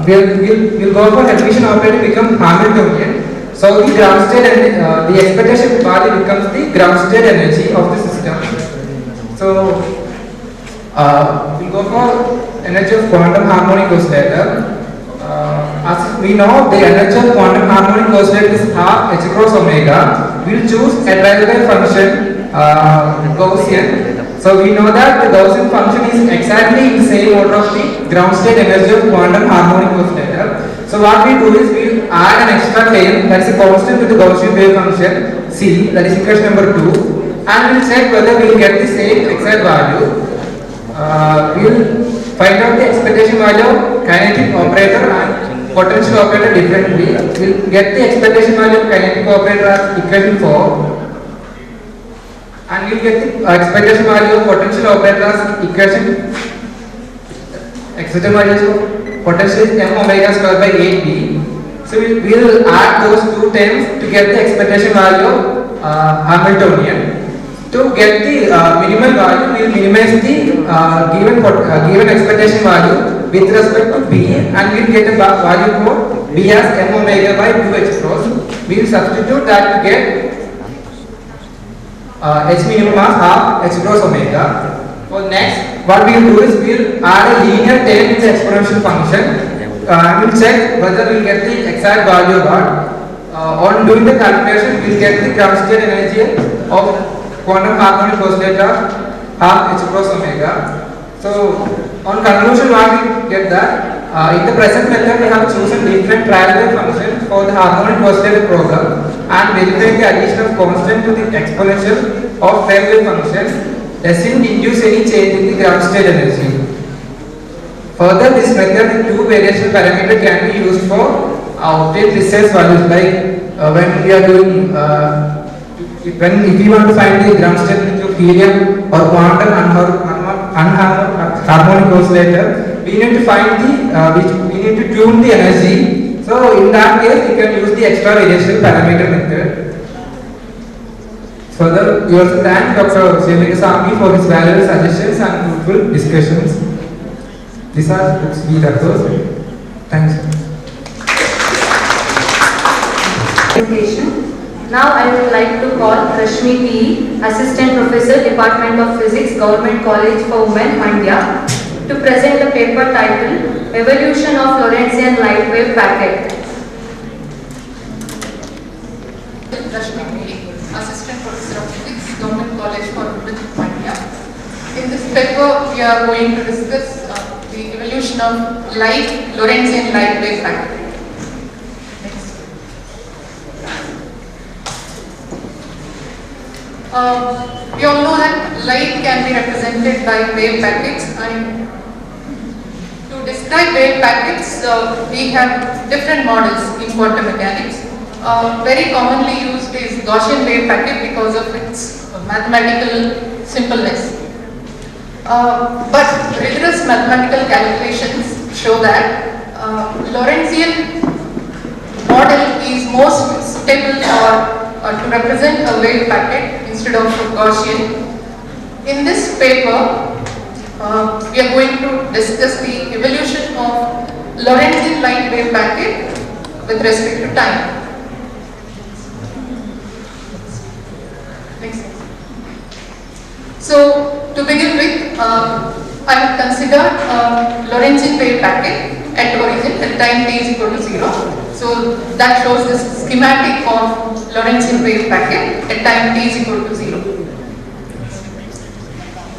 we'll go for Hermitian operator become Hamiltonian. So the ground state and the expectation value becomes the ground state energy of the system. So we'll go for energy of quantum harmonic oscillator. As we know, the energy of quantum harmonic oscillator is half h cross omega. We'll choose a trial function Gaussian. So we know that the Gaussian function is exactly in the same order of the ground state energy of quantum harmonic oscillator. So what we do is we add an extra term, that is a constant to the Gaussian wave function C, that is equation number 2, and we'll check whether we will get the same exact value. We'll find out the expectation value of kinetic operator and potential operator differently. We'll get the expectation value of kinetic operator as equation 4. And we'll get the expectation value of potential operator as equation. Expectation value of potential is m omega square by 8b. So we'll add those two terms to get the expectation value of Hamiltonian. To get the minimal value, we'll minimize the given expectation value with respect to b, and we'll get a value for b as m omega by 2h cross. We'll substitute that to get h minimum as half h cross omega. So next, what we will do is we'll add a linear term in the exponential function and we'll check whether we'll get the exact value or not. On doing the calculation, we'll get the ground state energy of quantum harmonic oscillator half h cross omega. So on conclusion, what we get that in the present method we have chosen different trial wave functions for the harmonic oscillator problem and verified the addition of constant to the exponential of trial wave function doesn't induce any change in the ground state energy. Further, this method, two variational parameters can be used for obtain precise values, like when we are doing if we want to find the ground state energy of helium or quantum harmonic oscillator, we need to find the we need to tune the energy. So in that case, we can use the extra variational parameter method. Further, we also thank Dr. Sami for his valuable suggestions and fruitful discussions. These are we those. Thanks. Now I would like to call Rashmi P, Assistant Professor, Department of Physics, Government College for Women, Mandya, to present the paper titled Evolution of Lorentzian Light Wave Packet. Rashmi P, Assistant Professor of Physics, Government College for Women, Mandya. In this paper, we are going to discuss the evolution of Lorentzian light wave packet. We all know that light can be represented by wave packets, and to describe wave packets, we have different models in quantum mechanics. Very commonly used is Gaussian wave packet because of its mathematical simpleness. But rigorous mathematical calculations show that Lorentzian model is most suitable to represent a wave packet instead of Gaussian. In this paper, we are going to discuss the evolution of Lorentzian light wave packet with respect to time. Next. So, to begin with, I have considered Lorentzian wave packet at origin at time t is equal to 0. So, that shows the schematic of Lorentzian wave packet at time t is equal to 0.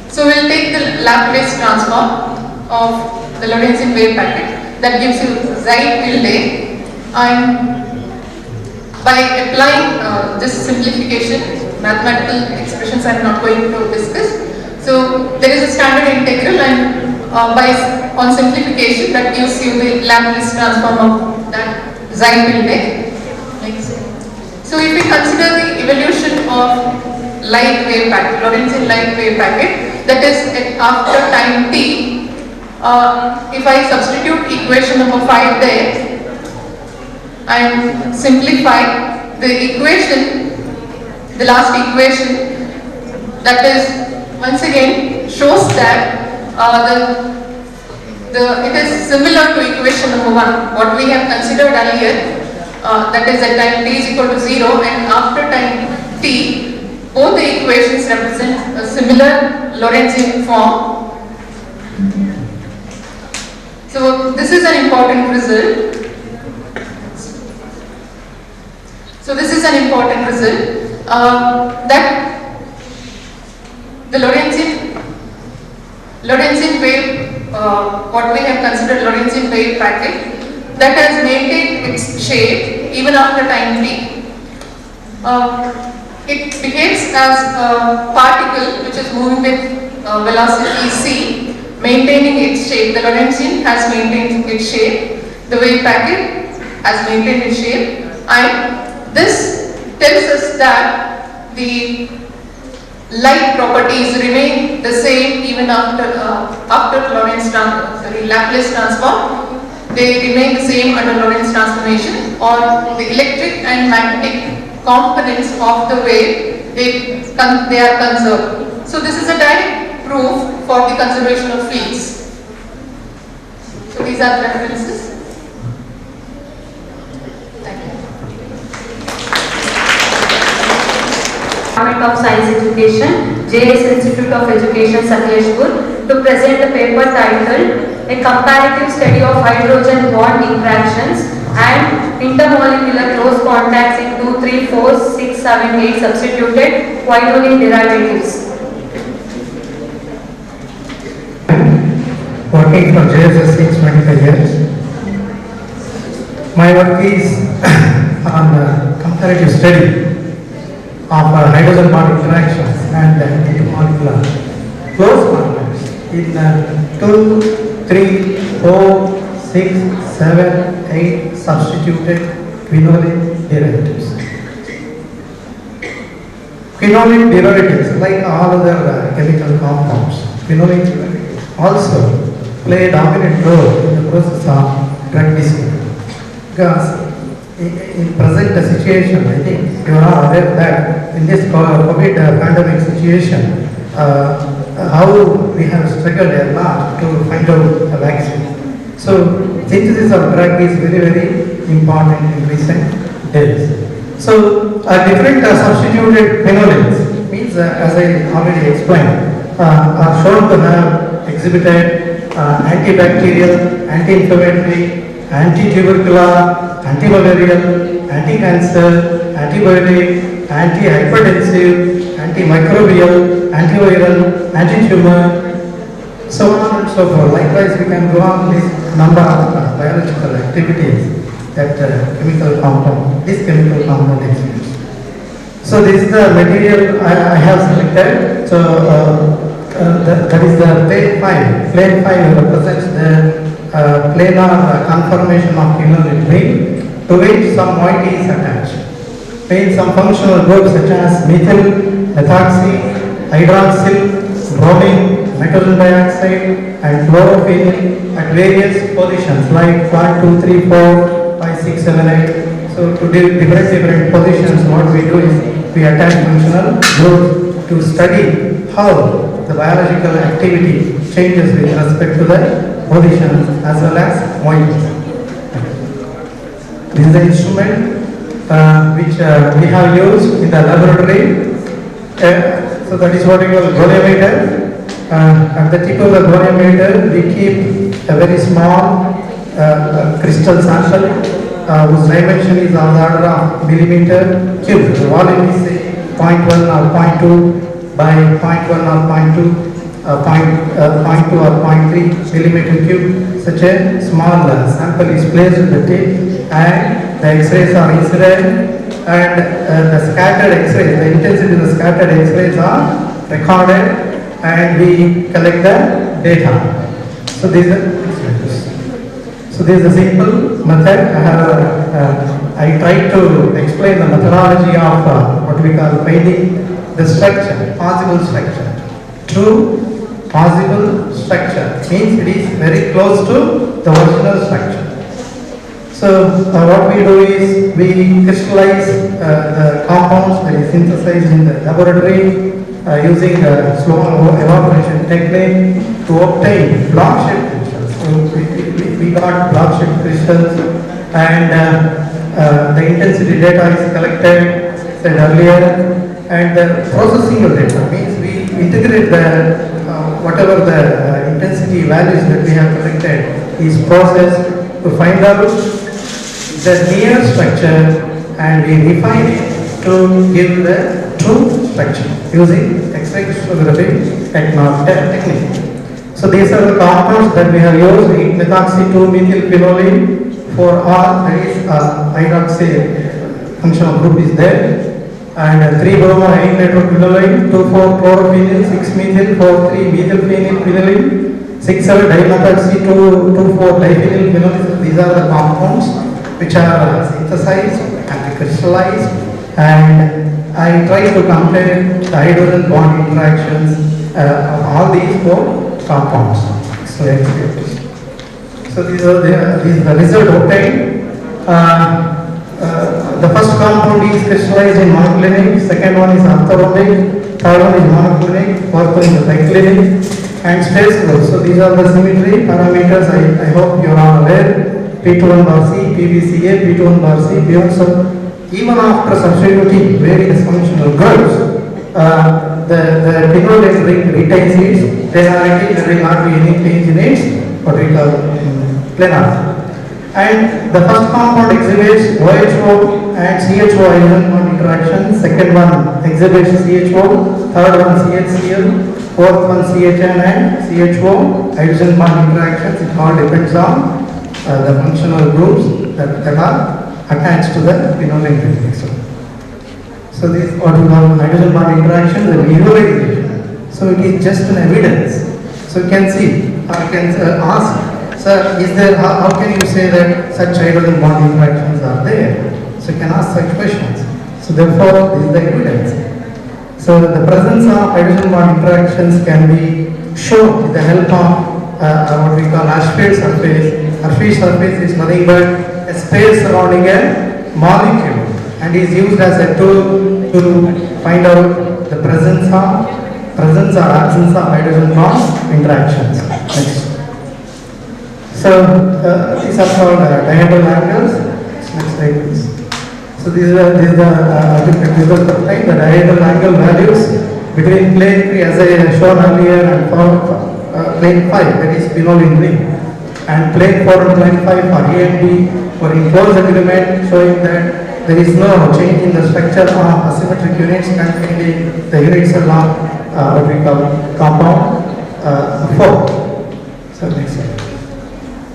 So, we will take the Laplace transform of the Lorentzian wave packet that gives you xi tilde, and by applying this simplification, mathematical expressions I am not going to discuss. So, there is a standard integral, and on simplification that gives you the Laplace transform of that xi tilde. Next. So, if we consider the evolution of light wave packet, Lorentzian light wave packet, that is after time t, if I substitute equation number 5 there and simplify the equation, the last equation, that is once again shows that it is similar to equation number 1, what we have considered earlier, that is at time t is equal to 0 and after time t, both the equations represent a similar Lorentzian form. So this is an important result. That the Lorentzian wave, what we have considered Lorentzian wave packet, that has maintained its shape even after time t. It behaves as a particle which is moving with velocity c, maintaining its shape. The Lorentzian has maintained its shape, the wave packet has maintained its shape, and this tells us that the light properties remain the same even after Laplace transform. They remain the same under Lorentz transformation, or the electric and magnetic components of the wave, they are conserved. So this is a direct proof for the conservation of fields. So these are the references. Thank you. Department of Science Education, JS Institute of Education, Sakleshpur, to present the paper titled A Comparative Study of Hydrogen Bond Interactions and Intermolecular Close Contacts in 2, 3, 4, 6, 7, 8 substituted Quinolin derivatives. Working for JSS since 25 years. My work is on comparative study of hydrogen bond interactions and intermolecular close contacts in 2, 3, 4, 6, 7, 8 substituted quinolin derivatives. Quinolin derivatives, like all other chemical compounds, quinolin derivatives also play a dominant role in the process of drug discovery. Because in present situation, I think you are aware that in this COVID pandemic situation, how we have struggled a lot to find out a vaccine. So synthesis of drug is very, very important in recent days. So different substituted quinolins means, as I already explained, are shown to have exhibited antibacterial, anti-inflammatory, anti-tubercular, anti-malarial, anti-cancer, antibiotic, anti-hypertensive, antimicrobial, antiviral, anti-tumor, so on and so forth. Likewise, we can go on this number of biological activities that this chemical compound exhibits. So this is the material I have selected. So that is the plane 5. Plane 5 represents the planar conformation of quinolin ring to which some moiety is attached. Means some functional groups such as methyl, methoxy, hydroxyl, bromine, nitrogen dioxide and chlorophyll at various positions like 1, 2, 3, 4, 5, 6, 7, 8. So to different positions, what we do is we attach functional groups to study how the biological activity changes with respect to the positions as well as moieties. This is the instrument which we have used in the laboratory. So that is what we call goniometer. At the tip of the goniometer, we keep a very small crystal sample whose dimension is on the order of millimeter cube. The volume is say 0.1 or 0.2 by 0.1 or 0.2. 0.2 or 0.3 millimeter cube. Such a small sample is placed at the tip, and the X-rays are incident, and the scattered X-rays, the intensity of the scattered X-rays are recorded, and we collect the data. So this is a simple method. I tried to explain the methodology of what we call finding the structure, possible structure. True possible structure means it is very close to the original structure. So what we do is we crystallize the compounds that is synthesized in the laboratory using the slow evaporation technique to obtain block-shaped crystals. So we got block-shaped crystals, and the intensity data is collected, said earlier, and the processing of data means we integrate the whatever the intensity values that we have collected is processed to find out the near structure, and we refine it to give the true structure using X-ray crystallography technique. So these are the compounds that we have used: 8-methoxy-2-methylphenolene for R, that is hydroxy functional group is there, and 3-bromo-8-nitroclinolene, 2,4-chlorophenol, 6-methyl-4,3-methylphenylphenylene, 6,7-dimethoxy-2,4-diphenylphenol. These are the compounds which are synthesized and crystallized, and I try to compare the hydrogen bond interactions of all these four compounds. So these are the result obtained. The first compound is crystallized in monoclinic, second one is orthorhombic, third one is monoclinic, fourth one is biclinic, and space growth. So these are the symmetry parameters. I hope you are all aware. P21 bar C, PBCA, P21 bar C, P1. So even after substituting various functional groups, the phenol ring retains its plenarity. There will not be any change in its what we call plenarity. And the first compound exhibits OHO and CHO hydrogen bond interaction, second one exhibits CHO, third one CHCl, fourth one CHN and CHO hydrogen bond interactions. It all depends on the functional groups that are attached to the phenolic ring. So this is what we call hydrogen bond interactions and mineralization. So it is just an evidence. So you can see, I can ask, sir, is there, how can you say that such hydrogen bond interactions are there? So you can ask such questions. So therefore, this is the evidence. So the presence of hydrogen bond interactions can be shown with the help of what we call Ashfield surface. Ashfield surface is nothing but a space surrounding a molecule, and is used as a tool to find out the presence or absence of hydrogen bond interactions. Next. So these are called diagonal angles. Next slide please. So these are the diagonal angle values between plane 3 as I shown earlier and plane 5, that is phenolene ring, and plane 4 and plane 5 for A and B were in close agreement, showing that there is no change in the structure of asymmetric units contained in the unit cell of what we call compound 4. So next slide.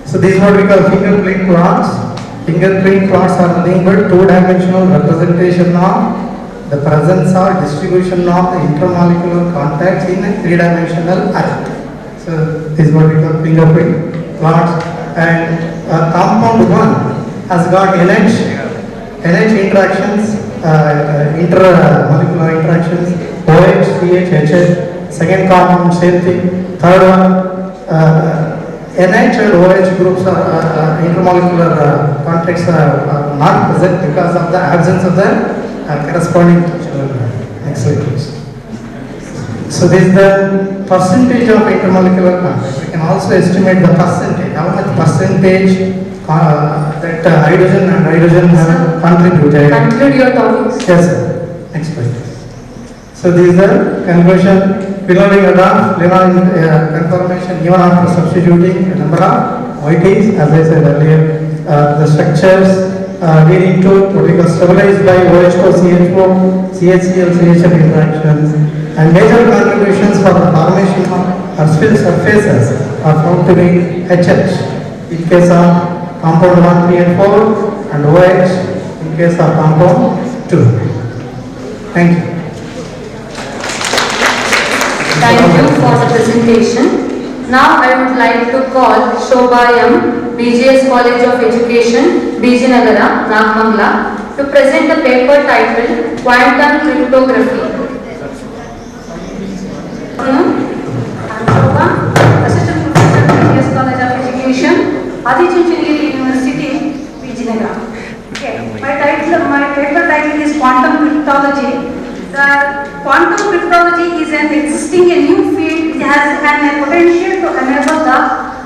So this is what we call fingerprint plots. Fingerprint plots are nothing but two-dimensional representation of the presence or distribution of the intermolecular contacts in a three-dimensional array. So this is what we call fingerprint plots. And compound 1 has got NH interactions, intermolecular interactions, OH, CH, HH. Second compound, same thing. Third one, NH and OH groups are intermolecular contacts are not present because of the absence of the corresponding Next slide, please. So this is the percentage of intermolecular contacts. We can also estimate the percentage, how much percentage that hydrogen and hydrogen have contributed. Conclude your topics. Yes, sir. Next slide. So this is the conclusion. Phenolic adapts conformation even after substituting a number of moieties, as I said earlier. The structures leading to what we call stabilized by OH4 CH4 CHCl CHF interactions, and major contributions for the formation of Hershfield surfaces are found to be HH in case of compound 1, 3 and 4, and OH in case of compound 2. Thank you. Thank you for the presentation. Now I would like to call Shobha M, BGS College of Education, Bijinagara, Nagmangla, to present the paper titled Quantum Cryptography. I'm Shobha, Assistant Professor, BGS College of Education, Adichunchanagiri University, Bijinagara. Okay, my paper title is Quantum Cryptology. The quantum cryptology is a new field. It has a potential to enable the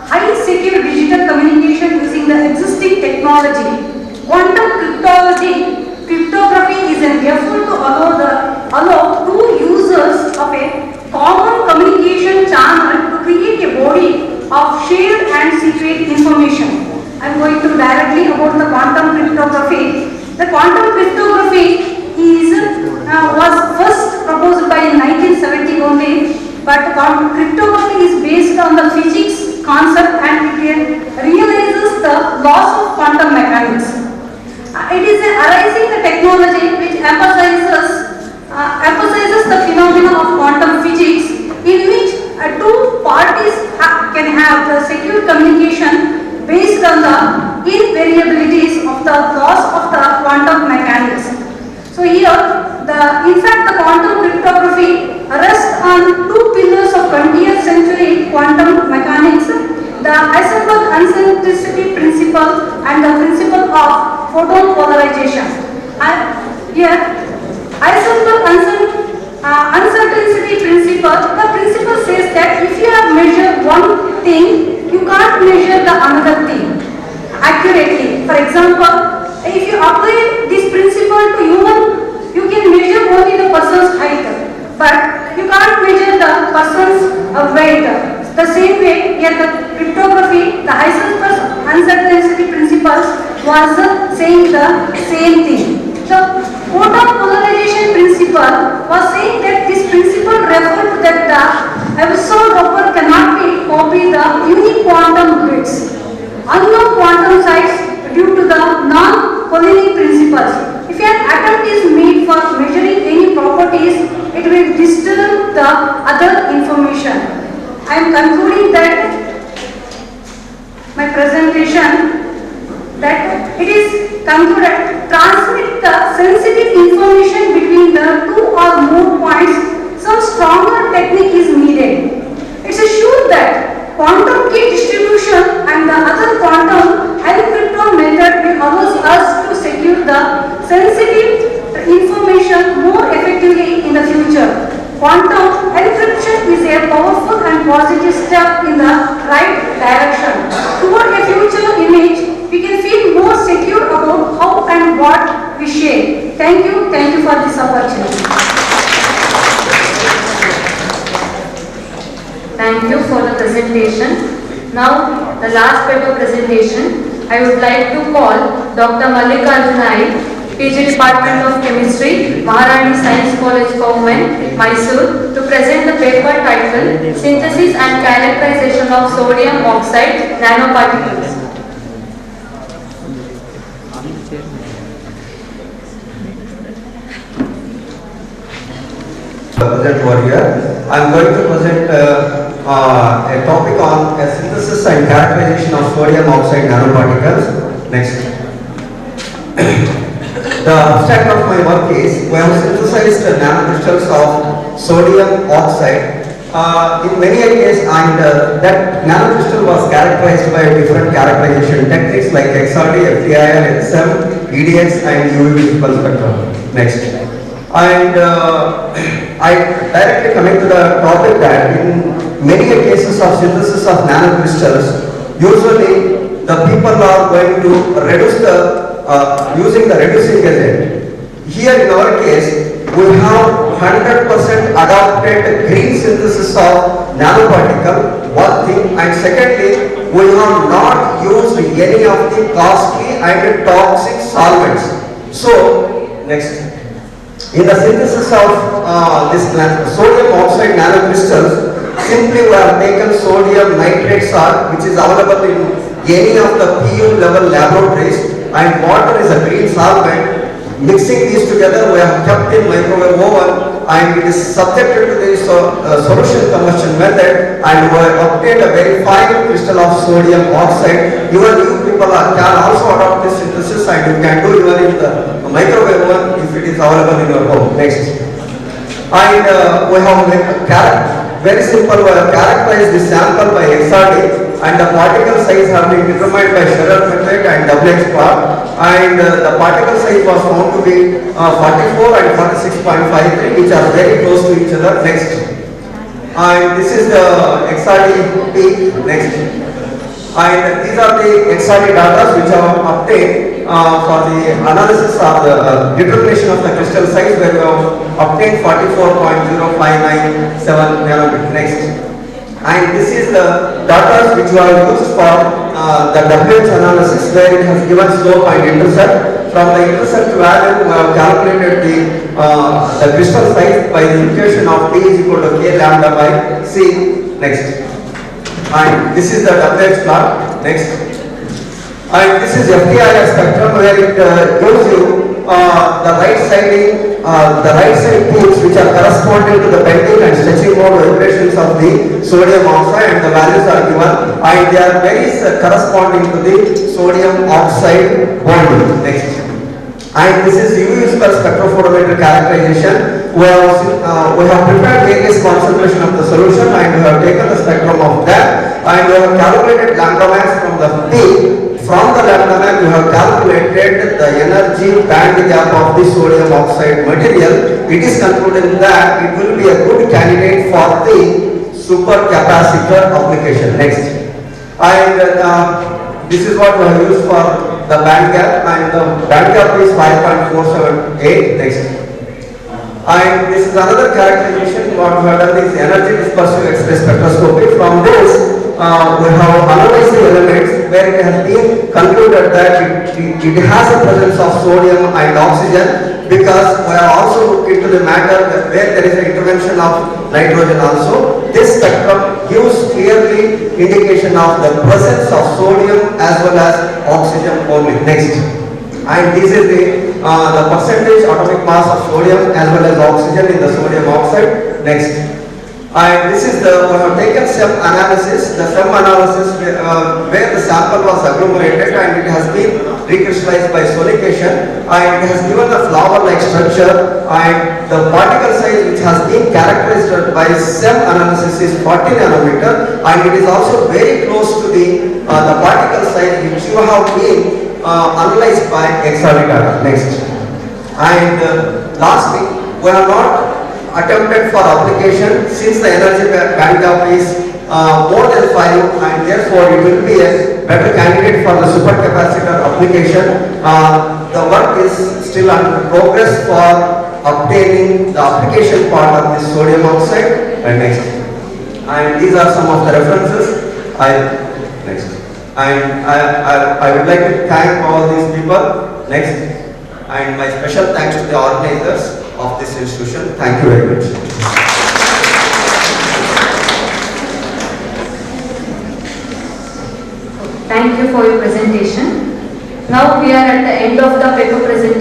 high secure digital communication using the existing technology. Quantum cryptography is an effort to allow two users of a common communication channel to create a body of shared and secret information. I am going to directly about the quantum cryptography. The quantum cryptography was first proposed by 1970 only, but cryptography is based on the physics concept and it realizes the laws of quantum mechanics. It is arising the technology which emphasizes the phenomena of quantum physics, in which two parties can have the secure communication based on the invariabilities of the laws of the quantum mechanics. So here, in fact, the quantum cryptography rests on two pillars of 20th century quantum mechanics: the Heisenberg uncertainty principle and the principle of photon polarization. And here, Heisenberg uncertainty principle. The principle says that if you have measured one thing, you can't measure the another thing accurately. For example, if you apply this principle to human, you can measure only the person's height, but you can't measure the person's weight. The same way, here the cryptography, the Heisenberg's uncertainty principles was saying the same thing. The photon polarization principle was saying that this principle referred to that the Epsilon Doppler cannot be copy the unique quantum bits. Unknown quantum sites due to the non-Coulombic principles. If an attempt is made for measuring any properties, it will disturb the other information. I am concluding that my presentation that it is concluded transmit the sensitive information between the two or more points. Some stronger technique is needed. It's assured that quantum key distribution and the other quantum encryption method will allow us to secure the sensitive information more effectively in the future. Quantum encryption is a powerful and positive step in the right direction. Toward a future image, we can feel more secure about how and what we share. Thank you for this opportunity. Thank you for the presentation. Now, the last paper presentation, I would like to call Dr. Mallikarjun Naik, PG Department of Chemistry, Maharani Science College for Women, Mysore, to present the paper titled Synthesis and Characterization of Sodium Oxide Nanoparticles. Present over here. I am going to present a topic on a synthesis and characterization of sodium oxide nanoparticles. Next. The abstract of my work is we have synthesized nanocrystals of sodium oxide in many a case, and that nanocrystal was characterized by different characterization techniques like XRD, FTIR, XM, EDX and UV visible spectrum. Next. And I directly coming to the topic that in many cases of synthesis of nanocrystals, usually the people are going to reduce the using the reducing agent. Here in our case, we have 100% adopted green synthesis of nanoparticle, one thing, and secondly, we have not used any of the costly and toxic solvents. So, next. In the synthesis of this sodium oxide nanocrystals, simply we have taken sodium nitrate salt, which is available in any of the PU level laboratories, and water is a green solvent. Mixing these together, we have kept in microwave oven, and it is subjected to the solution combustion method, and we have obtained a very fine crystal of sodium oxide. Even you people can also adopt this synthesis, and you can do even in the microwave oven if it is available in your home. Next. And we have very simple, we have characterized the sample by XRD, and the particle size have been determined by Scherer method and WX plot, and the particle size was found to be 44 and 46.53, which are very close to each other. Next. And this is the XRD peak. Next. And these are the XRD data which are obtained for the analysis of the determination of the crystal size, where we have obtained 44.0597 nanometer. Next. And this is the data which we have used for the WH analysis, where it has given slope and intercept. From the intercept value, we have calculated the crystal size by the equation of T is equal to K lambda by C. Next. And this is the WH plot. Next. And this is FTIR spectrum, where it gives you the right side peaks which are corresponding to the bending and stretching mode vibrations of the sodium oxide, and the values are given, and they are very corresponding to the sodium oxide bonding. Next. And this is UV visible spectrophotometer characterization. We have prepared various concentration of the solution, and we have taken the spectrum of that, and we have calculated lambda max from the peak. From the lambda max, we have calculated the energy band gap of the sodium oxide material. It is concluded that it will be a good candidate for the supercapacitor application. Next. And this is what we have used for the band gap, and the band gap is 5.478. Next. And this is another characterization. What we have done is energy dispersive X-ray spectroscopy. From this, we have analyzed the elements, where it has been concluded that it has a presence of sodium and oxygen, because we have also looked into the matter where there is an intervention of nitrogen also. This spectrum gives clearly indication of the presence of sodium as well as oxygen only. Next. And this is the percentage atomic mass of sodium as well as oxygen in the sodium oxide. Next. And this is we have taken SEM analysis, the SEM analysis where the sample was agglomerated, and it has been recrystallized by sonication, and it has given a flower-like structure, and the particle size which has been characterized by SEM analysis is 40 nanometer, and it is also very close to the particle size which you have been analyzed by XRD data. Next. And lastly, we have not attempted for application, since the energy band gap is more than 5, and therefore it will be a better candidate for the supercapacitor application. The work is still under progress for obtaining the application part of this sodium oxide. And next. And these are some of the references. Next. And I would like to thank all these people. Next. And my special thanks to the organizers of this institution. Thank you very much. Thank you for your presentation. Now we are at the end of the paper presentation.